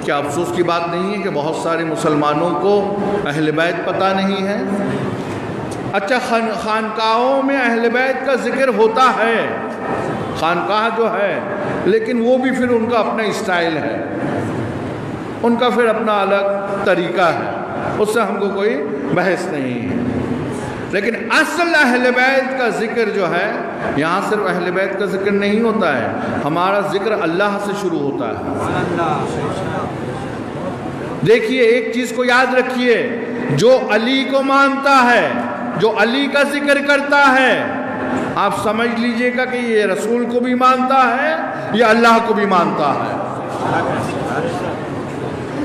کیا افسوس کی بات نہیں ہے کہ بہت سارے مسلمانوں کو اہل بیت پتہ نہیں ہے؟ اچھا، خانقاہوں میں اہل بیت کا ذکر ہوتا ہے، خانقاہ جو ہے، لیکن وہ بھی پھر ان کا اپنا اسٹائل ہے، ان کا پھر اپنا الگ طریقہ ہے، اس سے ہم کو کوئی بحث نہیں ہے۔ لیکن اصل اہل بیت کا ذکر جو ہے، یہاں صرف اہل بیت کا ذکر نہیں ہوتا ہے، ہمارا ذکر اللہ سے شروع ہوتا ہے۔ دیکھیے، ایک چیز کو یاد رکھیے، جو علی کو مانتا ہے، جو علی کا ذکر کرتا ہے، آپ سمجھ لیجئے گا کہ یہ رسول کو بھی مانتا ہے، یہ اللہ کو بھی مانتا ہے۔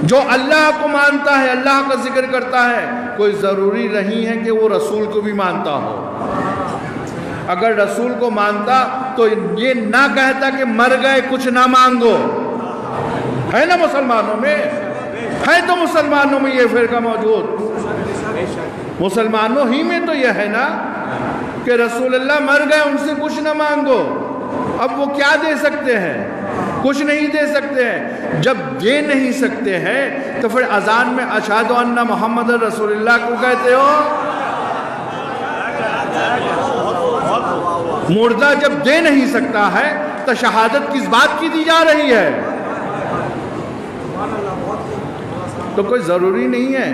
جو اللہ کو مانتا ہے، اللہ کا ذکر کرتا ہے، کوئی ضروری نہیں ہے کہ وہ رسول کو بھی مانتا ہو۔ اگر رسول کو مانتا تو یہ نہ کہتا کہ مر گئے کچھ نہ مانگو، ہے نا مسلمانوں میں؟ ہے تو مسلمانوں میں یہ فرقہ موجود، مسلمانوں ہی میں تو یہ ہے نا کہ رسول اللہ مر گئے، ان سے کچھ نہ مانگو۔ اب وہ کیا دے سکتے ہیں؟ کچھ نہیں دے سکتے ہیں۔ جب دے نہیں سکتے ہیں تو پھر اذان میں اشہد ان محمد رسول اللہ کو کہتے ہو؟ مردہ جب دے نہیں سکتا ہے تو شہادت کس بات کی دی جا رہی ہے؟ تو کوئی ضروری نہیں ہے۔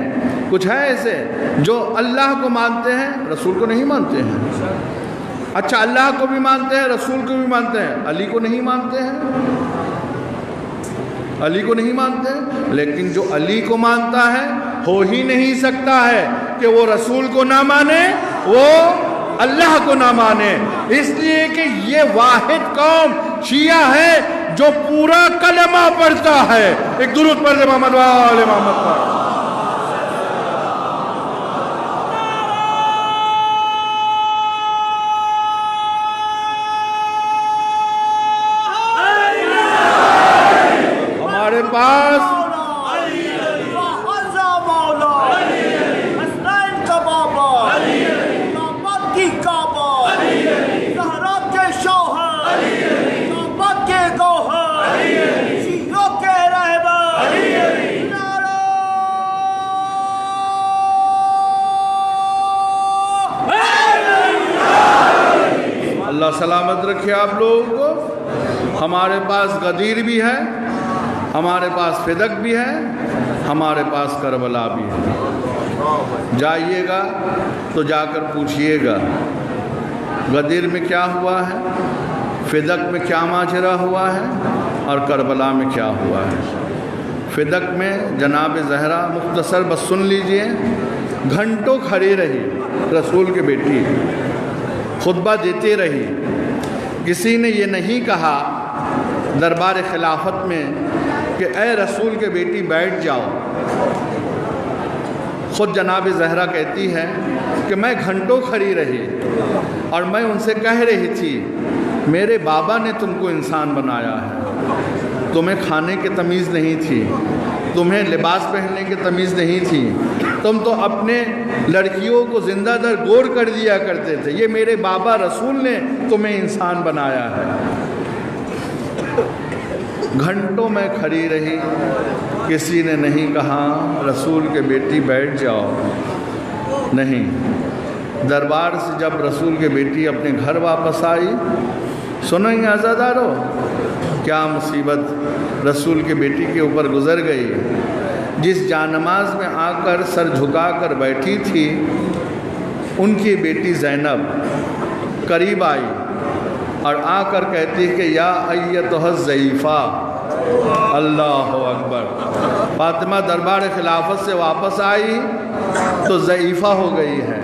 کچھ ہے ایسے جو اللہ کو مانتے ہیں، رسول کو نہیں مانتے ہیں۔ اچھا، اللہ کو بھی مانتے ہیں، رسول کو بھی مانتے ہیں، علی کو نہیں مانتے ہیں، علی کو نہیں مانتے ہیں۔ لیکن جو علی کو مانتا ہے، ہو ہی نہیں سکتا ہے کہ وہ رسول کو نہ مانے، وہ اللہ کو نہ مانے، اس لیے کہ یہ واحد قوم شیعہ ہے جو پورا کلمہ پڑھتا ہے۔ ایک درود پڑھ دے محمد وآل محمد پر۔ ہمارے پاس اللہ سلامت رکھے آپ لوگوں کو۔ ہمارے پاس غدیر بھی ہے، ہمارے پاس فدق بھی ہے، ہمارے پاس کربلا بھی ہے۔ جائیے گا تو جا کر پوچھئے گا غدیر میں کیا ہوا ہے، فدق میں کیا ماجرا ہوا ہے، اور کربلا میں کیا ہوا ہے۔ فدق میں جناب زہرا، مختصر بس سن لیجئے، گھنٹوں کھڑی رہی، رسول کی بیٹی خطبہ دیتے رہی۔ کسی نے یہ نہیں کہا دربار خلافت میں کہ اے رسول کے بیٹی بیٹھ جاؤ۔ خود جناب زہرا کہتی ہے کہ میں گھنٹوں کھڑی رہی اور میں ان سے کہہ رہی تھی، میرے بابا نے تم کو انسان بنایا ہے، تمہیں کھانے کی تمیز نہیں تھی، تمہیں لباس پہننے کی تمیز نہیں تھی، تم تو اپنے لڑکیوں کو زندہ در گور کر دیا کرتے تھے، یہ میرے بابا رسول نے تمہیں انسان بنایا ہے۔ گھنٹوں میں کھڑی رہی، کسی نے نہیں کہا رسول کے بیٹی بیٹھ جاؤ، نہیں۔ دربار سے جب رسول کے بیٹی اپنے گھر واپس آئی، سنیں گے عزادارو کیا مصیبت رسول کے بیٹی کے اوپر گزر گئی۔ جس جانماز میں آ کر سر جھکا کر بیٹھی تھی، ان کی بیٹی زینب قریب آئی اور آ کر کہتی کہ یا ایتھا الضعیفہ، اللہ اکبر۔ فاطمہ دربار خلافت سے واپس آئی تو ضعیفہ ہو گئی ہے،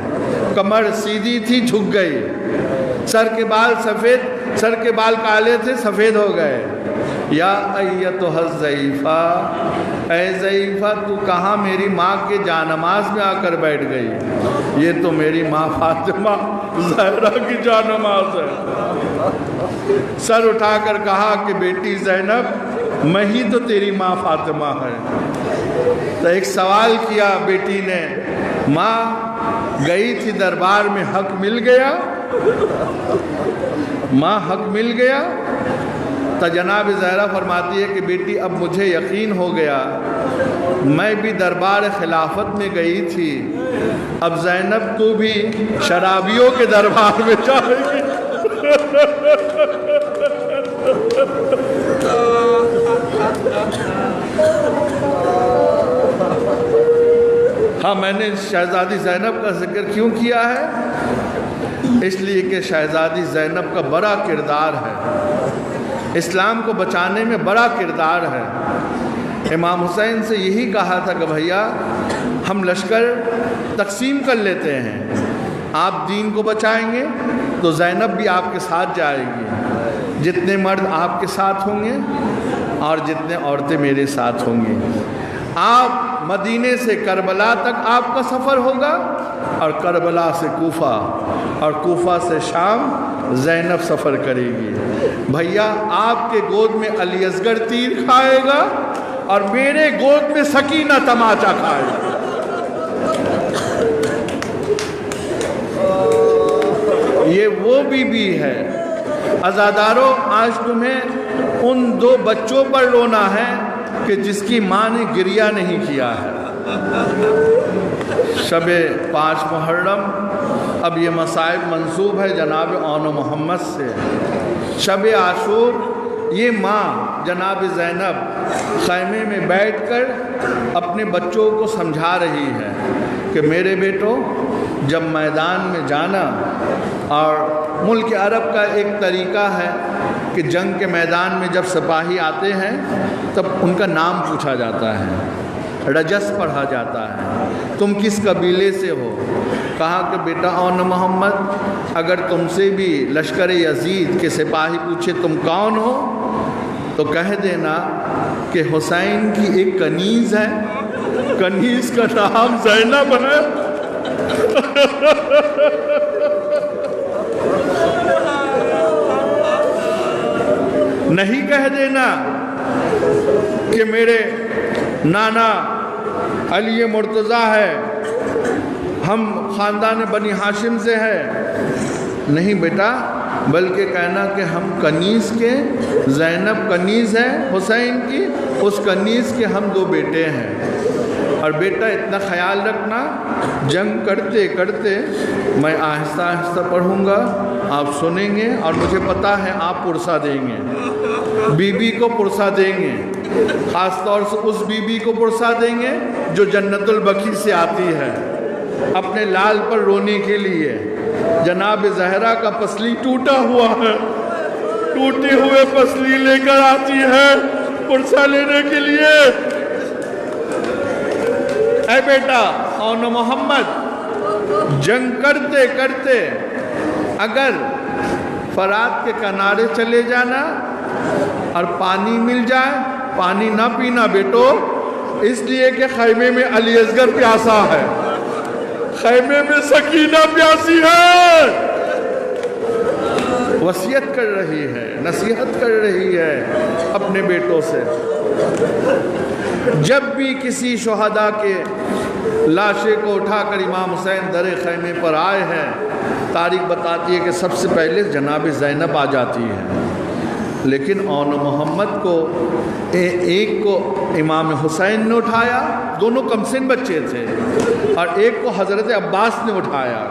کمر سیدھی تھی، جھک گئی، سر کے بال سفید، سر کے بال کالے تھے، سفید ہو گئے۔ یا ایتھا الضعیفہ، اے ضعیفہ تو کہاں میری ماں کے جانماز میں آ کر بیٹھ گئی، یہ تو میری ماں فاطمہ زہرا کی جانماز ہے۔ سر اٹھا کر کہا کہ بیٹی زینب، میں ہی تو تیری ماں فاطمہ ہے۔ تو ایک سوال کیا بیٹی نے، ماں گئی تھی دربار میں، حق مل گیا؟ ماں حق مل گیا؟ تو جناب زہرا فرماتی ہے کہ بیٹی اب مجھے یقین ہو گیا، میں بھی دربار خلافت میں گئی تھی، اب زینب تو بھی شرابیوں کے دربار میں جائے گی۔ ہاں، میں نے شہزادی زینب کا ذکر کیوں کیا ہے؟ اس لیے کہ شہزادی زینب کا بڑا کردار ہے، اسلام کو بچانے میں بڑا کردار ہے۔ امام حسین سے یہی کہا تھا کہ بھیا ہم لشکر تقسیم کر لیتے ہیں، آپ دین کو بچائیں گے تو زینب بھی آپ کے ساتھ جائے گی، جتنے مرد آپ کے ساتھ ہوں گے اور جتنے عورتیں میرے ساتھ ہوں گی۔ آپ مدینے سے کربلا تک آپ کا سفر ہوگا، اور کربلا سے کوفہ، اور کوفہ سے شام زینب سفر کرے گی۔ بھیا آپ کے گود میں علی اصغر تیر کھائے گا اور میرے گود میں سکینہ تماچا کھائے گا۔ یہ وہ بی ہے۔ عزاداروں، آج تمہیں ان دو بچوں پر رونا ہے کہ جس کی ماں نے گریہ نہیں کیا ہے۔ شب 5 محرم، اب یہ مصائب منسوب ہے جناب اون محمد سے۔ شب عاشور، یہ ماں جناب زینب خیمے میں بیٹھ کر اپنے بچوں کو سمجھا رہی ہے کہ میرے بیٹو، جب میدان میں جانا، اور ملک عرب کا ایک طریقہ ہے کہ جنگ کے میدان میں جب سپاہی آتے ہیں تب ان کا نام پوچھا جاتا ہے، رجس پڑھا جاتا ہے، تم کس قبیلے سے ہو؟ کہا کہ بیٹا اون محمد، اگر تم سے بھی لشکر یزید کے سپاہی پوچھے تم کون ہو تو کہہ دینا کہ حسین کی ایک کنیز ہے، کنیز کا نام زینب ہے۔ نہیں کہہ دینا کہ میرے نانا علی مرتضیٰ ہے، ہم خاندان بنی ہاشم سے ہے، نہیں بیٹا، بلکہ کہنا کہ ہم کنیز کے، زینب کنیز ہے حسین کی، اس کنیز کے ہم 2 بیٹے ہیں۔ اور بیٹا اتنا خیال رکھنا، جنگ کرتے کرتے میں آہستہ آہستہ پڑھوں گا، آپ سنیں گے، اور مجھے پتا ہے آپ پرسہ دیں گے، بی بی کو پرسہ دیں گے، خاص طور سے اس بی بی کو پرسہ دیں گے جو جنت البقیع سے آتی ہے اپنے لال پر رونے کے لیے۔ جناب زہرا کا پسلی ٹوٹا ہوا ہے، ٹوٹے ہوئے پسلی لے کر آتی ہے پرسہ لینے کے لیے۔ اے بیٹا اون محمد، جنگ کرتے کرتے اگر فرات کے کنارے چلے جانا اور پانی مل جائے، پانی نہ پینا بیٹو، اس لیے کہ خیمے میں علی اصغر پیاسا ہے، خیمے میں سکینہ پیاسی ہے۔ وصیت کر رہی ہے، نصیحت کر رہی ہے اپنے بیٹوں سے۔ جب بھی کسی شہداء کے لاشے کو اٹھا کر امام حسین در خیمے پر آئے ہیں، تاریخ بتاتی ہے کہ سب سے پہلے جناب زینب آ جاتی ہے، لیکن اون محمد کو ایک کو امام حسین نے اٹھایا، دونوں کمسن بچے تھے، اور ایک کو حضرت عباس نے اٹھایا۔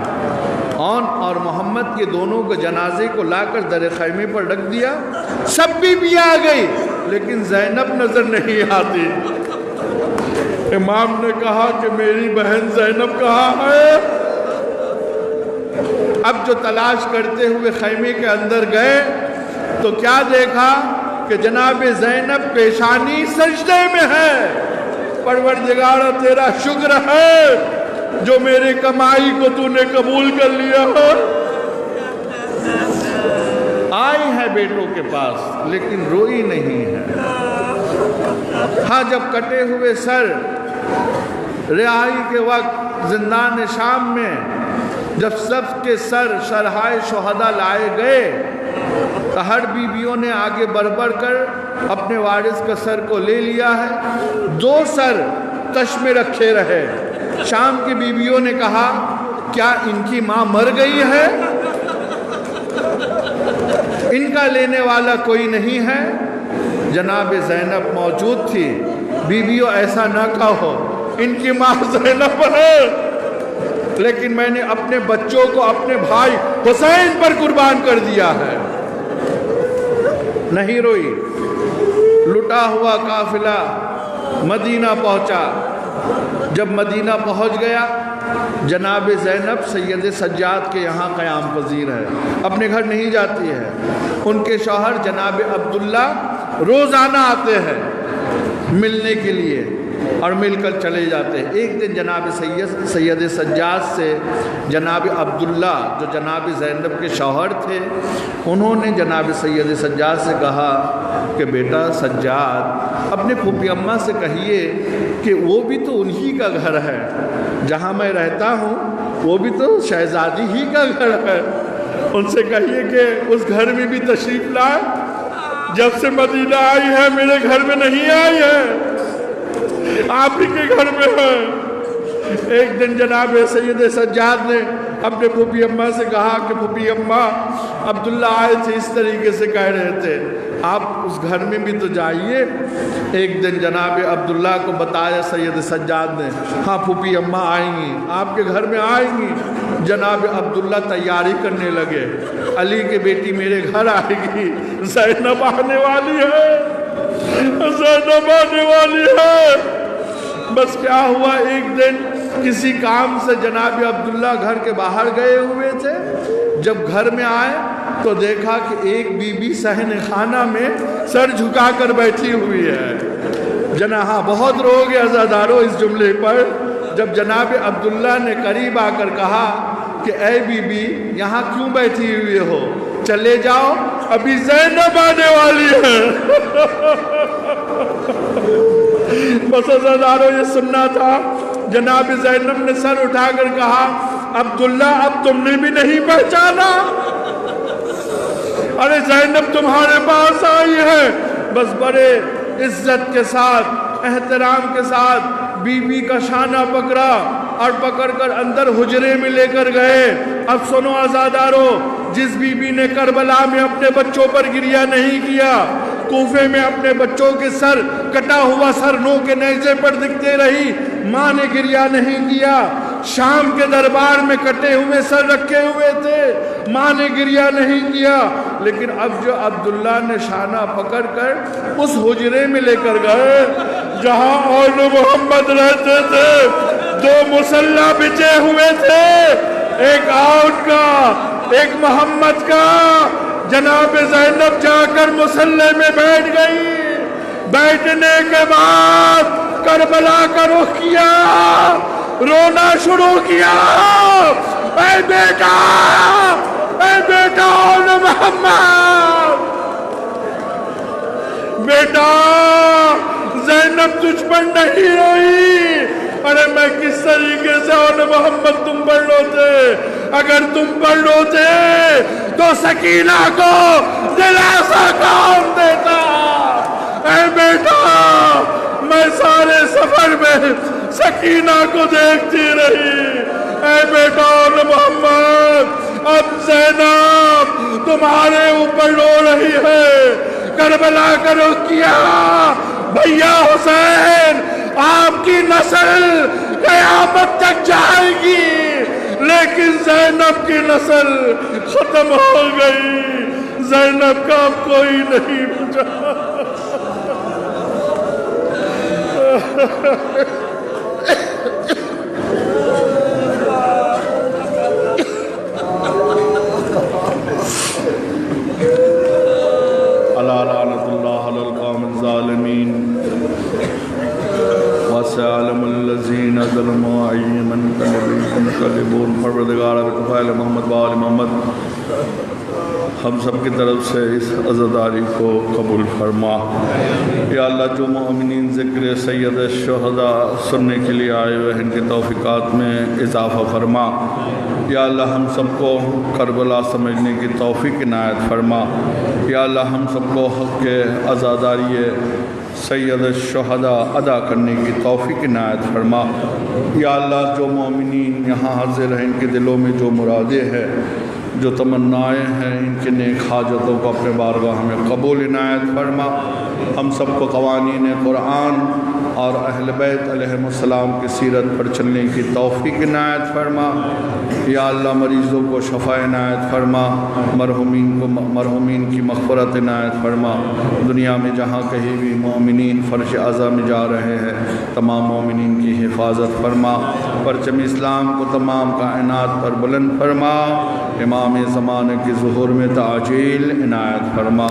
اون اور محمد کے دونوں کے جنازے کو لا کر در خیمے پر رکھ دیا۔ سب بھی آ گئی لیکن زینب نظر نہیں آتی۔ امام نے کہا کہ میری بہن زینب کہاں ہے؟ اب جو تلاش کرتے ہوئے خیمے کے اندر گئے تو کیا دیکھا کہ جناب زینب پیشانی سجدے میں ہے۔ پروردگارا تیرا شکر ہے جو میرے کمائی کو تو نے قبول کر لیا ہو۔ آئی ہے بیٹوں کے پاس لیکن روئی نہیں ہے۔ ہاں، جب کٹے ہوئے سر رہائی کے وقت زندان شام میں جب سب کے سر شرحائے شہداء لائے گئے تو ہر بیویوں نے آگے بڑھ بڑھ کر اپنے وارث کا سر کو لے لیا ہے۔ 2 سر تش میں رکھے رہے۔ شام کی بیویوں نے کہا کیا ان کی ماں مر گئی ہے؟ ان کا لینے والا کوئی نہیں ہے؟ جناب زینب موجود تھی۔ بیویوں ایسا نہ کہو، ان کی ماں زینب ہے، لیکن میں نے اپنے بچوں کو اپنے بھائی حسین پر قربان کر دیا ہے۔ نہیں روئی۔ لٹا ہوا قافلہ مدینہ پہنچا۔ جب مدینہ پہنچ گیا، جناب زینب سید سجاد کے یہاں قیام پذیر ہے، اپنے گھر نہیں جاتی ہے۔ ان کے شوہر جناب عبداللہ روزانہ آتے ہیں ملنے کے لیے اور مل کر چلے جاتے ہیں۔ ایک دن جناب سید سجاد سے جناب عبداللہ جو جناب زینب کے شوہر تھے، انہوں نے جناب سید سجاد سے کہا کہ بیٹا سجاد، اپنے پھوپھی اماں سے کہیے کہ وہ بھی تو انہی کا گھر ہے، جہاں میں رہتا ہوں وہ بھی تو شہزادی ہی کا گھر ہے، ان سے کہیے کہ اس گھر میں بھی تشریف لائے۔ جب سے مدینہ آئی ہے میرے گھر میں نہیں آئی ہے، آپ ہی کے گھر میں ہے۔ ایک دن جناب سید سجاد نے اپنے پھوپھی اماں سے کہا کہ پھوپھی اماں، عبداللہ آئے تھے اس طریقے سے کہہ رہے تھے، آپ اس گھر میں بھی تو جائیے۔ ایک دن جناب عبداللہ کو بتایا سید سجاد نے، ہاں پھوپھی اماں آئیں گی، آپ کے گھر میں آئیں گی۔ جناب عبداللہ تیاری کرنے لگے، علی کی بیٹی میرے گھر آئے گی، زینب آنے والی ہے، زینب آنے والی ہے۔ بس کیا ہوا، ایک دن کسی کام سے جناب عبداللہ گھر کے باہر گئے ہوئے تھے۔ جب گھر میں آئے تو دیکھا کہ ایک بی بی صحن خانہ میں سر جھکا کر بیٹھی ہوئی ہے۔ ہاں بہت رو گے عزادارو اس جملے پر، جب جناب عبداللہ نے قریب آ کر کہا کہ اے بی بی یہاں کیوں بیٹھی ہوئی ہو، چلے جاؤ ابھی زینب آنے والی ہے۔ بس عزادارو یہ سننا تھا۔ جناب زینب نے سر اٹھا کر کہا عبداللہ اب تم نے بھی نہیں پہچانا؟ ارے زینب تمہارے پاس آئی ہے۔ بس بڑے عزت کے ساتھ احترام کے ساتھ بی بی کا شانہ پکڑا اور پکڑ کر اندر حجرے میں لے کر گئے۔ اب سنو عزادارو، جس بی بی نے کربلا میں اپنے بچوں پر گریہ نہیں کیا، کوفے میں اپنے بچوں کے سر کٹا ہوا سر نو کے نیزے پر دکھتے رہی، ماں نے گریہ نہیں کیا۔ شام کے دربار میں کٹے ہوئے سر رکھے ہوئے تھے، ماں نے گریہ نہیں کیا۔ لیکن اب جو عبداللہ نے شانہ پکڑ کر اس حجرے میں لے کر گئے جہاں آل محمد رہتے تھے، دو مصلی بچے ہوئے تھے، ایک آل کا ایک محمد کا، جناب زینب جا کر مصلی میں بیٹھ گئی۔ بیٹھنے کے بعد کربلا کا رخ کیا، رونا شروع کیا، اے بیٹا آل محمد، بیٹا زینب تجھ پر نہیں روئی۔ ارے میں کس طریقے سے آل محمد تم پر روتے؟ اگر تم پر روتے تو سکینہ کو دلاسا کون دیتا؟ اے بیٹا میں سارے سفر میں سکینہ کو دیکھتی رہی۔ اے بیٹا آل محمد، اب زینب تمہارے اوپر رو رہی ہے۔ کربلا کا رخ کیا، بھیا حسین آپ کی نسل قیامت تک جائے گی، لیکن زینب کی نسل ختم ہو گئی، زینب کا اب کوئی نہیں بچا۔ اللہ لعنت اللہ علی القوم الظالمین وسعلم الذین ظلموا ای منقلبون۔ پروردگار بطفیل محمد و آل محمد ہم سب کی طرف سے اس عزاداری کو قبول فرما۔ یا اللہ جو مومنین ذکر سید الشہداء سننے کے لیے آئے ہوئے ہیں ان کی توفیقات میں اضافہ فرما۔ یا اللہ ہم سب کو کربلا سمجھنے کی توفیق عنایت فرما۔ یا اللہ ہم سب کو حق کے عزاداری سید الشہداء ادا کرنے کی توفیق عنایت فرما۔ یا اللہ جو مومنین یہاں حاضر ہیں ان کے دلوں میں جو مرادیں ہیں، جو تمنائیں ہیں، ان کے نیک حاجتوں کو اپنے بارگاہ میں قبول عنایت فرما۔ ہم سب کو قوانین قرآن اور اہل بیت علیہم السلام کی سیرت پر چلنے کی توفیق عنایت فرما۔ یا اللہ مریضوں کو شفا عنایت فرما، مرحومین کی مغفرت عنایت فرما۔ دنیا میں جہاں کہیں بھی مومنین فرش عزا میں جا رہے ہیں، تمام مومنین کی حفاظت فرما۔ پرچم اسلام کو تمام کائنات پر بلند فرما۔ امام زمانے کے ظہور میں تعجیل عنایت فرما۔